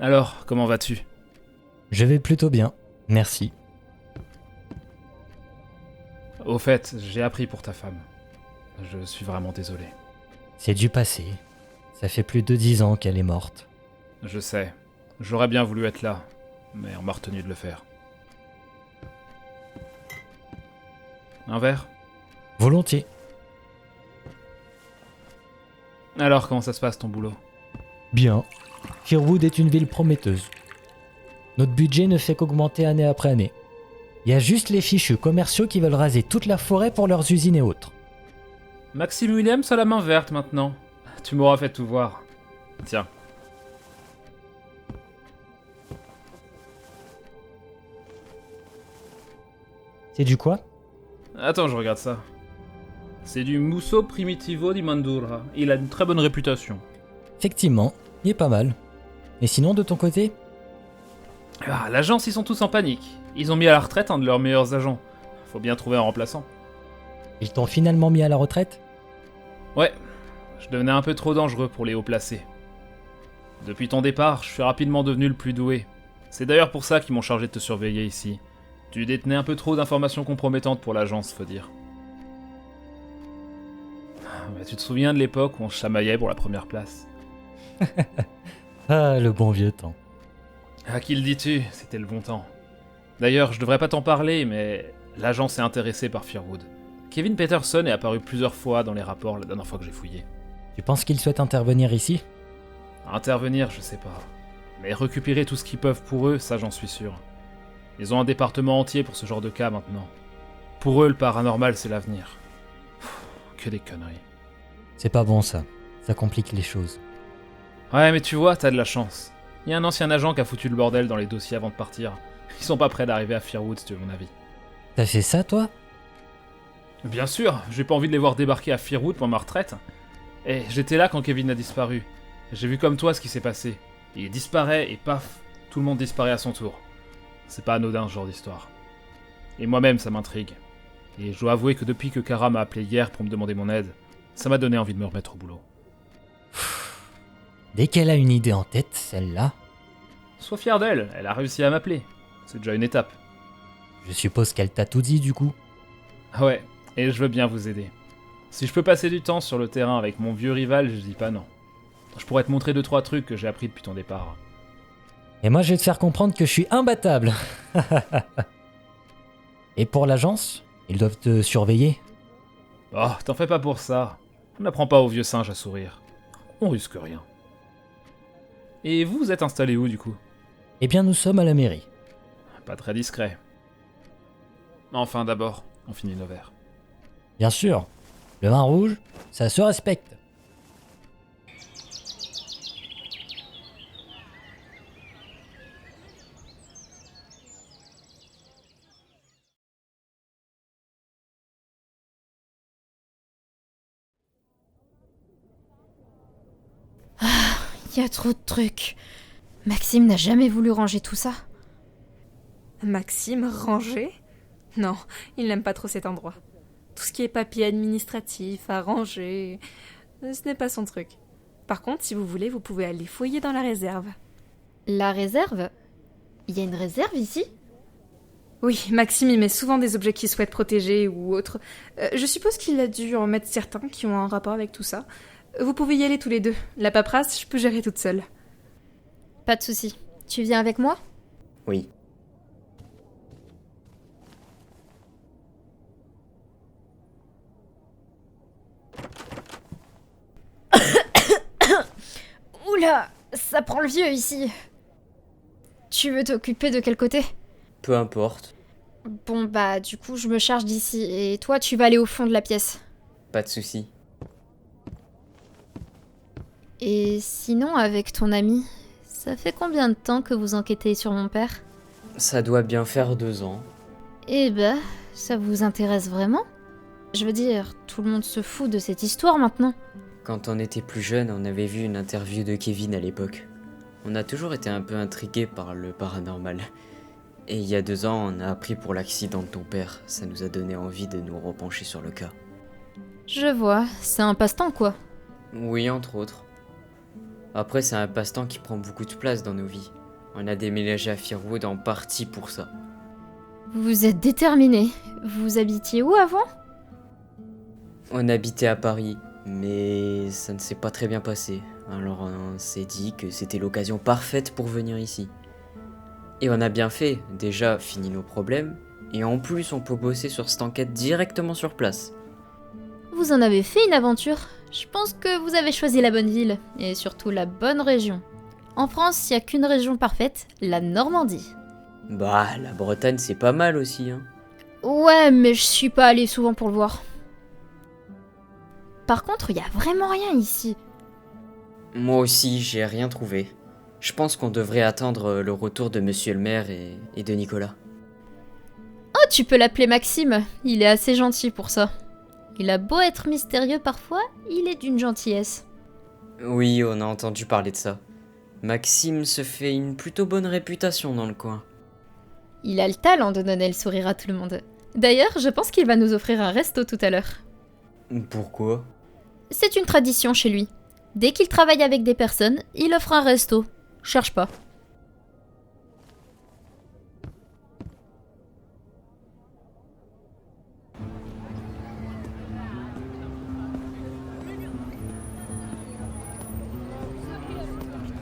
Alors, comment vas-tu ? Je vais plutôt bien, merci. Au fait, j'ai appris pour ta femme. Je suis vraiment désolé. C'est du passé. Ça fait plus de 10 ans qu'elle est morte. Je sais. J'aurais bien voulu être là, mais on m'a retenu de le faire. Un verre ? Volontiers. Alors, comment ça se passe ton boulot? Bien. Firwood est une ville prometteuse. Notre budget ne fait qu'augmenter année après année. Il y a juste les fichus commerciaux qui veulent raser toute la forêt pour leurs usines et autres. Maxime Williams a la main verte maintenant. Tu m'auras fait tout voir. Tiens. C'est du quoi? Attends, je regarde ça. C'est du Musso Primitivo di Mandura. Il a une très bonne réputation. Effectivement, il est pas mal. Et sinon, de ton côté? Ah, l'agence, ils sont tous en panique. Ils ont mis à la retraite un de leurs meilleurs agents. Faut bien trouver un remplaçant. Ils t'ont finalement mis à la retraite? Ouais, je devenais un peu trop dangereux pour les hauts placés. Depuis ton départ, je suis rapidement devenu le plus doué. C'est d'ailleurs pour ça qu'ils m'ont chargé de te surveiller ici. Tu détenais un peu trop d'informations compromettantes pour l'agence, faut dire. Mais tu te souviens de l'époque où on se chamaillait pour la première place? Ah, le bon vieux temps. À qui le dis-tu? C'était le bon temps. D'ailleurs, je devrais pas t'en parler, mais l'agence est intéressée par Firwood. Kevin Peterson est apparu plusieurs fois dans les rapports la dernière fois que j'ai fouillé. Tu penses qu'ils souhaitent intervenir ici? Intervenir, je sais pas. Mais récupérer tout ce qu'ils peuvent pour eux, ça j'en suis sûr. Ils ont un département entier pour ce genre de cas maintenant. Pour eux, le paranormal, c'est l'avenir. Que des conneries. C'est pas bon ça. Ça complique les choses. Ouais, mais tu vois, t'as de la chance. Il y a un ancien agent qui a foutu le bordel dans les dossiers avant de partir. Ils sont pas prêts d'arriver à Firwood, si tu veux mon avis. T'as fait ça, toi? Bien sûr, j'ai pas envie de les voir débarquer à Firwood pour ma retraite. Et j'étais là quand Kevin a disparu. J'ai vu comme toi ce qui s'est passé. Il disparaît et paf, tout le monde disparaît à son tour. C'est pas anodin ce genre d'histoire. Et moi-même, ça m'intrigue. Et je dois avouer que depuis que Kara m'a appelé hier pour me demander mon aide, ça m'a donné envie de me remettre au boulot. Dès qu'elle a une idée en tête, celle-là... Sois fier d'elle, elle a réussi à m'appeler. C'est déjà une étape. Je suppose qu'elle t'a tout dit du coup. Ah ouais, et je veux bien vous aider. Si je peux passer du temps sur le terrain avec mon vieux rival, je dis pas non. Je pourrais te montrer 2-3 trucs que j'ai appris depuis ton départ. Et moi, je vais te faire comprendre que je suis imbattable. Et pour l'agence, ils doivent te surveiller. Oh, t'en fais pas pour ça. On n'apprend pas aux vieux singes à sourire. On risque rien. Et vous êtes installé où, du coup? Eh bien, nous sommes à la mairie. Pas très discret. Enfin, d'abord, on finit nos verres. Bien sûr. Le vin rouge, ça se respecte. Il y a trop de trucs. Maxime n'a jamais voulu ranger tout ça. Maxime, ranger? Non, il n'aime pas trop cet endroit. Tout ce qui est papier administratif, à ranger, ce n'est pas son truc. Par contre, si vous voulez, vous pouvez aller fouiller dans la réserve. La réserve? Il y a une réserve ici? Oui, Maxime y met souvent des objets qu'il souhaite protéger ou autres. Je suppose qu'il a dû en mettre certains qui ont un rapport avec tout ça. Vous pouvez y aller tous les deux. La paperasse, je peux gérer toute seule. Pas de souci. Tu viens avec moi? Oui. Oula, ça prend le vieux ici. Tu veux t'occuper de quel côté? Peu importe. Bon bah du coup je me charge d'ici et toi tu vas aller au fond de la pièce. Pas de souci. Et sinon avec ton ami, ça fait combien de temps que vous enquêtez sur mon père? Ça doit bien faire 2 ans. Eh ben, ça vous intéresse vraiment? Je veux dire, tout le monde se fout de cette histoire maintenant. Quand on était plus jeune, on avait vu une interview de Kevin à l'époque. On a toujours été un peu intrigués par le paranormal. Et il y a 2 ans, on a appris pour l'accident de ton père. Ça nous a donné envie de nous repencher sur le cas. Je vois, c'est un passe-temps quoi. Oui, entre autres. Après, c'est un passe-temps qui prend beaucoup de place dans nos vies. On a déménagé à Firwood en partie pour ça. Vous êtes déterminé. Vous habitiez où avant? On habitait à Paris, mais ça ne s'est pas très bien passé. Alors on s'est dit que c'était l'occasion parfaite pour venir ici. Et on a bien fait, déjà fini nos problèmes, et en plus on peut bosser sur cette enquête directement sur place. Vous en avez fait une aventure. Je pense que vous avez choisi la bonne ville, et surtout la bonne région. En France, il n'y a qu'une région parfaite, la Normandie. Bah, la Bretagne, c'est pas mal aussi, hein. Ouais, mais je suis pas allée souvent pour le voir. Par contre, il y a vraiment rien ici. Moi aussi, j'ai rien trouvé. Je pense qu'on devrait attendre le retour de Monsieur le maire et de Nicolas. Oh, tu peux l'appeler Maxime, il est assez gentil pour ça. Il a beau être mystérieux parfois, il est d'une gentillesse. Oui, on a entendu parler de ça. Maxime se fait une plutôt bonne réputation dans le coin. Il a le talent de donner le sourire à tout le monde. D'ailleurs, je pense qu'il va nous offrir un resto tout à l'heure. Pourquoi ? C'est une tradition chez lui. Dès qu'il travaille avec des personnes, il offre un resto. Cherche pas.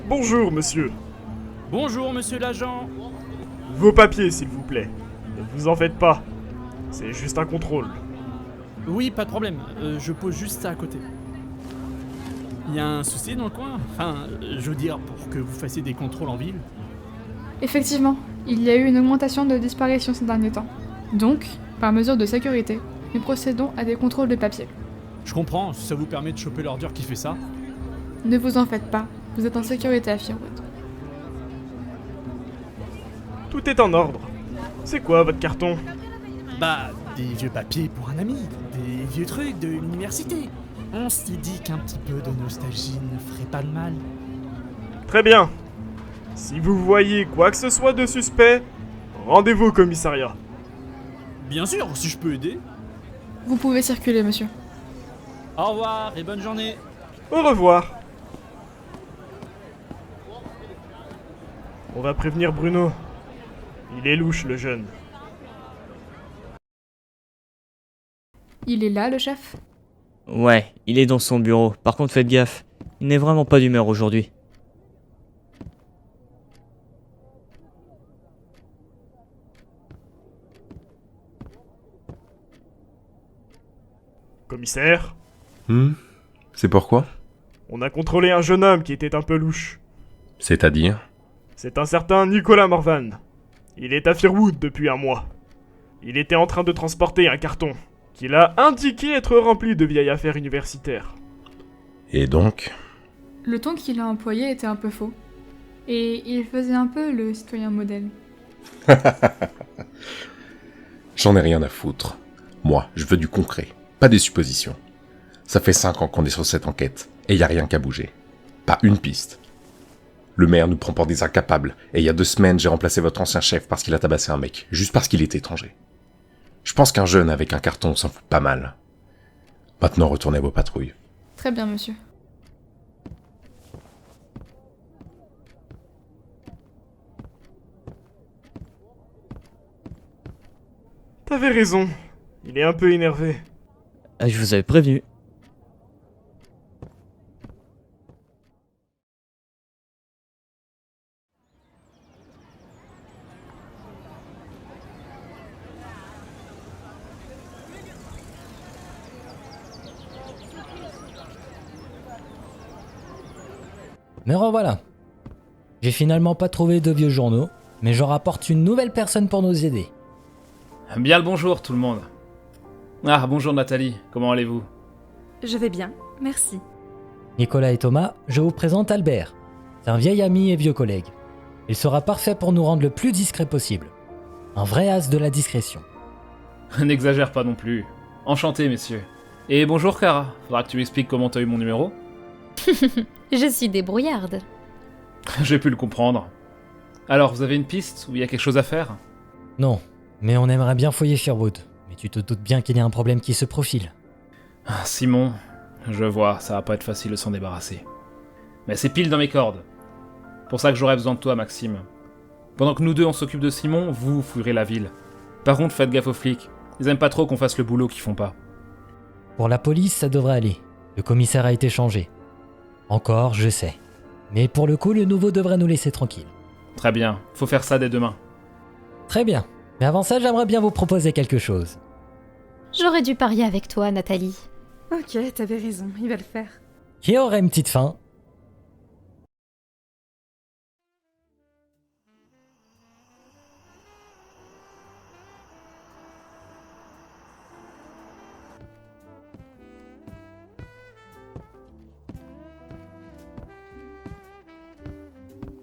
Bonjour, monsieur. Bonjour, monsieur l'agent. Vos papiers, s'il vous plaît. Ne vous en faites pas. C'est juste un contrôle. Oui, pas de problème. Je pose juste ça à côté. Il y a un souci dans le coin ? Enfin, je veux dire, pour que vous fassiez des contrôles en ville. Effectivement, il y a eu une augmentation de disparitions ces derniers temps. Donc, par mesure de sécurité, nous procédons à des contrôles de papier. Je comprends, ça vous permet de choper l'ordure qui fait ça. Ne vous en faites pas, vous êtes en sécurité à Firwood. Tout est en ordre. C'est quoi votre carton ? Bah, des vieux papiers pour un ami, des vieux trucs de l'université. On s'est dit qu'un petit peu de nostalgie ne ferait pas de mal. Très bien. Si vous voyez quoi que ce soit de suspect, rendez-vous au commissariat. Bien sûr, si je peux aider. Vous pouvez circuler, monsieur. Au revoir et bonne journée. Au revoir. On va prévenir Bruno. Il est louche, le jeune. Il est là, le chef ? Ouais, il est dans son bureau. Par contre, faites gaffe. Il n'est vraiment pas d'humeur aujourd'hui. Commissaire ? C'est pourquoi ? On a contrôlé un jeune homme qui était un peu louche. C'est-à-dire ? C'est un certain Nicolas Morvan. Il est à Firwood depuis un mois. Il était en train de transporter un carton qu'il a indiqué être rempli de vieilles affaires universitaires. Et donc ? Le ton qu'il a employé était un peu faux. Et il faisait un peu le citoyen modèle. J'en ai rien à foutre. Moi, je veux du concret, pas des suppositions. Ça fait 5 ans qu'on est sur cette enquête, et y a rien qu'à bouger. Pas une piste. Le maire nous prend pour des incapables, et il y a 2 semaines, j'ai remplacé votre ancien chef parce qu'il a tabassé un mec, juste parce qu'il était étranger. Je pense qu'un jeune avec un carton s'en fout pas mal. Maintenant, retournez à vos patrouilles. Très bien, monsieur. T'avais raison. Il est un peu énervé. Ah, je vous avais prévenu. Me revoilà. J'ai finalement pas trouvé de vieux journaux, mais je rapporte une nouvelle personne pour nous aider. Bien le bonjour tout le monde. Ah, bonjour Nathalie, comment allez-vous ? Je vais bien, merci. Nicolas et Thomas, je vous présente Albert. C'est un vieil ami et vieux collègue. Il sera parfait pour nous rendre le plus discret possible. Un vrai as de la discrétion. N'exagère pas non plus. Enchanté messieurs. Et bonjour Cara, faudra que tu m'expliques comment t'as eu mon numéro ? Je suis débrouillarde. J'ai pu le comprendre. Alors, vous avez une piste où il y a quelque chose à faire ? Non, mais on aimerait bien fouiller Firwood. Mais tu te doutes bien qu'il y a un problème qui se profile. Ah, Simon, je vois, ça va pas être facile de s'en débarrasser. Mais c'est pile dans mes cordes. Pour ça que j'aurais besoin de toi, Maxime. Pendant que nous deux on s'occupe de Simon, vous fouillerez la ville. Par contre, faites gaffe aux flics. Ils aiment pas trop qu'on fasse le boulot qu'ils font pas. Pour la police, ça devrait aller. Le commissaire a été changé. Encore, je sais. Mais pour le coup, le nouveau devrait nous laisser tranquilles. Très bien, faut faire ça dès demain. Très bien. Mais avant ça, j'aimerais bien vous proposer quelque chose. J'aurais dû parier avec toi, Nathalie. Ok, t'avais raison, il va le faire. Qui aurait une petite fin?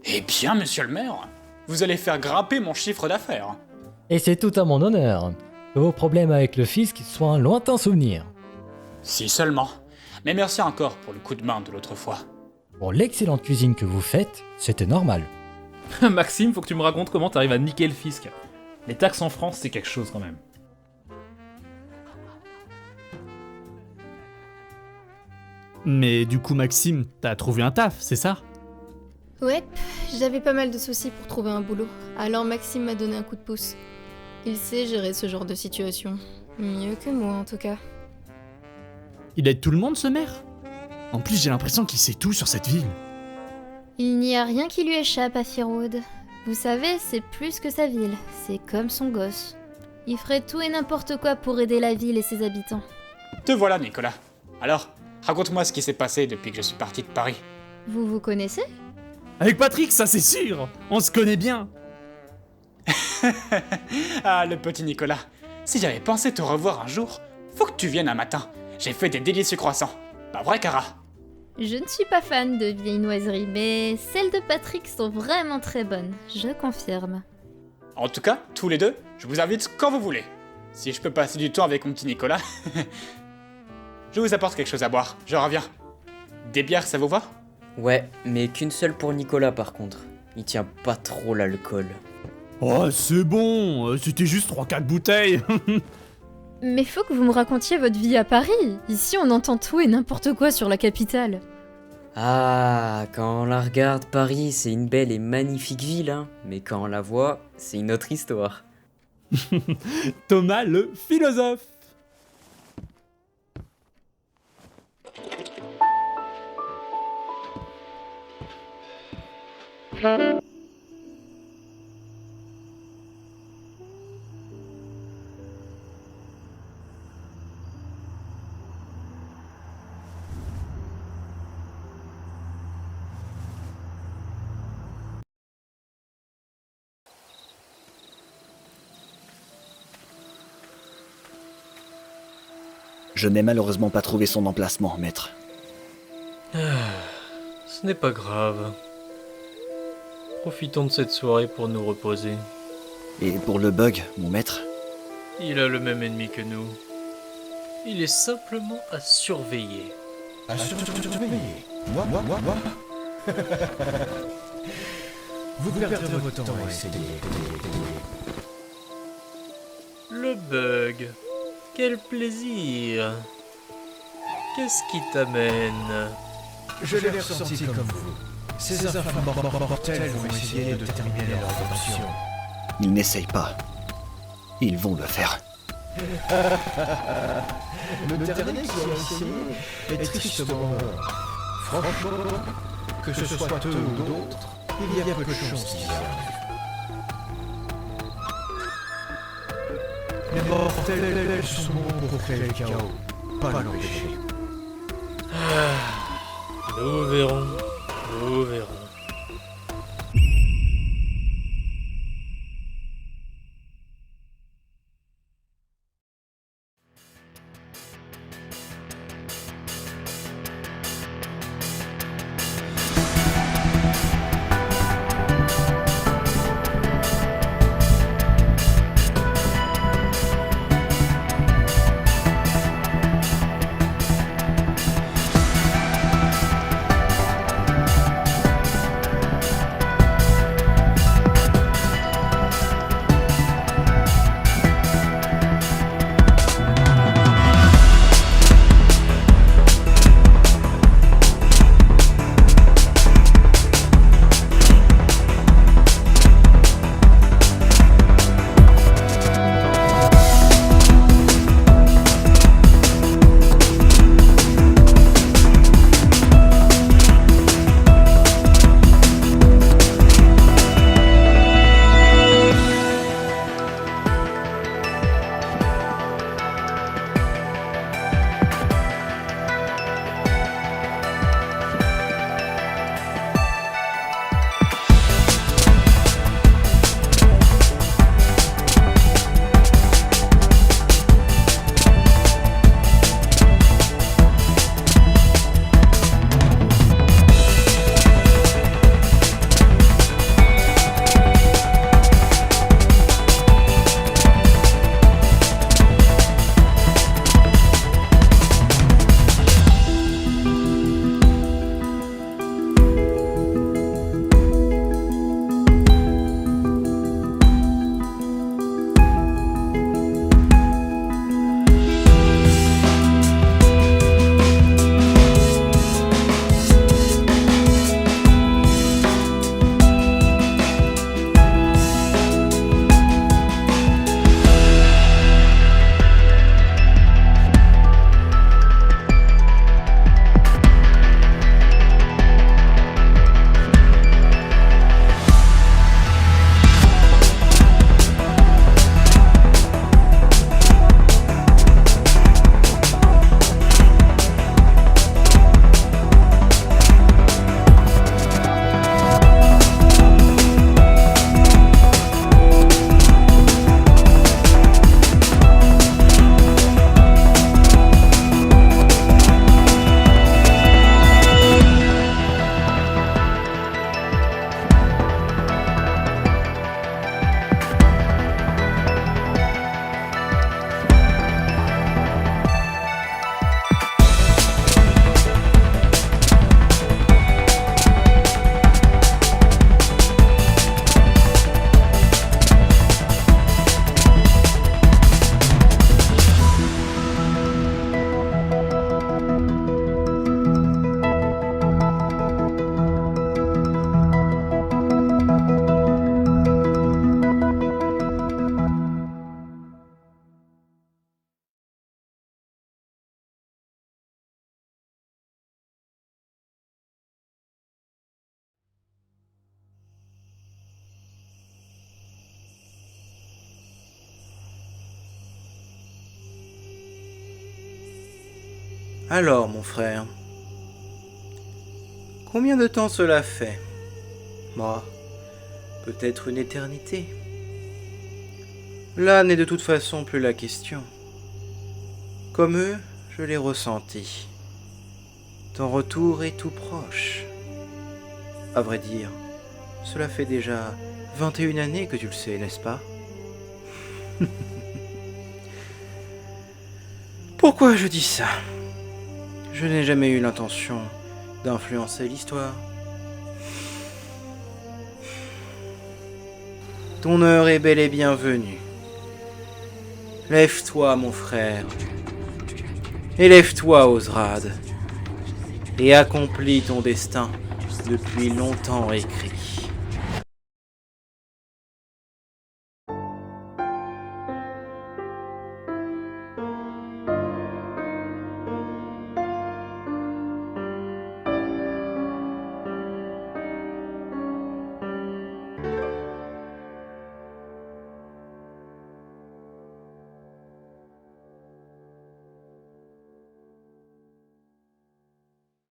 Eh bien, monsieur le maire, vous allez faire grimper mon chiffre d'affaires. Et c'est tout à mon honneur. Que vos problèmes avec le fisc soient un lointain souvenir. Si seulement. Mais merci encore pour le coup de main de l'autre fois. Pour l'excellente cuisine que vous faites, c'était normal. Maxime, faut que tu me racontes comment t'arrives à niquer le fisc. Les taxes en France, c'est quelque chose quand même. Mais du coup, Maxime, t'as trouvé un taf, c'est ça? Ouais, j'avais pas mal de soucis pour trouver un boulot. Alors Maxime m'a donné un coup de pouce. Il sait gérer ce genre de situation. Mieux que moi, en tout cas. Il aide tout le monde, ce maire? En plus, j'ai l'impression qu'il sait tout sur cette ville. Il n'y a rien qui lui échappe à Firwood. Vous savez, c'est plus que sa ville, c'est comme son gosse. Il ferait tout et n'importe quoi pour aider la ville et ses habitants. Te voilà, Nicolas. Alors, raconte-moi ce qui s'est passé depuis que je suis parti de Paris. Vous vous connaissez? Avec Patrick, ça c'est sûr! On se connaît bien! Ah, le petit Nicolas. Si j'avais pensé te revoir un jour, faut que tu viennes un matin. J'ai fait des délicieux croissants. Pas vrai, Cara? Je ne suis pas fan de vieilles noiseries, mais celles de Patrick sont vraiment très bonnes, je confirme. En tout cas, tous les deux, je vous invite quand vous voulez. Si je peux passer du temps avec mon petit Nicolas... Je vous apporte quelque chose à boire, je reviens. Des bières, ça vous va? Ouais, mais qu'une seule pour Nicolas par contre. Il tient pas trop l'alcool. Oh, c'est bon, c'était juste 3-4 bouteilles. Mais faut que vous me racontiez votre vie à Paris. Ici, on entend tout et n'importe quoi sur la capitale. Ah, quand on la regarde, Paris, c'est une belle et magnifique ville, hein. Mais quand on la voit, c'est une autre histoire. Thomas le philosophe. Je n'ai malheureusement pas trouvé son emplacement, maître. Ce n'est pas grave. Profitons de cette soirée pour nous reposer. Et pour le bug, mon maître? Il a le même ennemi que nous. Il est simplement à surveiller. À surveiller? Moi Vous perdrez votre temps à essayer. Le bug. Quel plaisir. Qu'est-ce qui t'amène? Je l'ai ressenti comme vous. Ces infâmes mortels vont essayer de terminer leur adoption. Ils n'essayent pas. Ils vont le faire. Le dernier qui a essayé est tristement mort. Franchement, que ce soit eux ou d'autres, il y a peu de chances qu'ils y arrivent. Les mortels sont bons pour créer le chaos, pas l'empêcher. Nous verrons. Nous verrons. Alors, mon frère, combien de temps cela fait? Moi, peut-être une éternité. Là n'est de toute façon plus la question. Comme eux, je l'ai ressenti. Ton retour est tout proche. À vrai dire, cela fait déjà 21 années que tu le sais, n'est-ce pas? Pourquoi je dis ça? Je n'ai jamais eu l'intention d'influencer l'histoire. Ton heure est bel et bien venue. Lève-toi, mon frère. Élève-toi, Osrad. Et accomplis ton destin depuis longtemps écrit.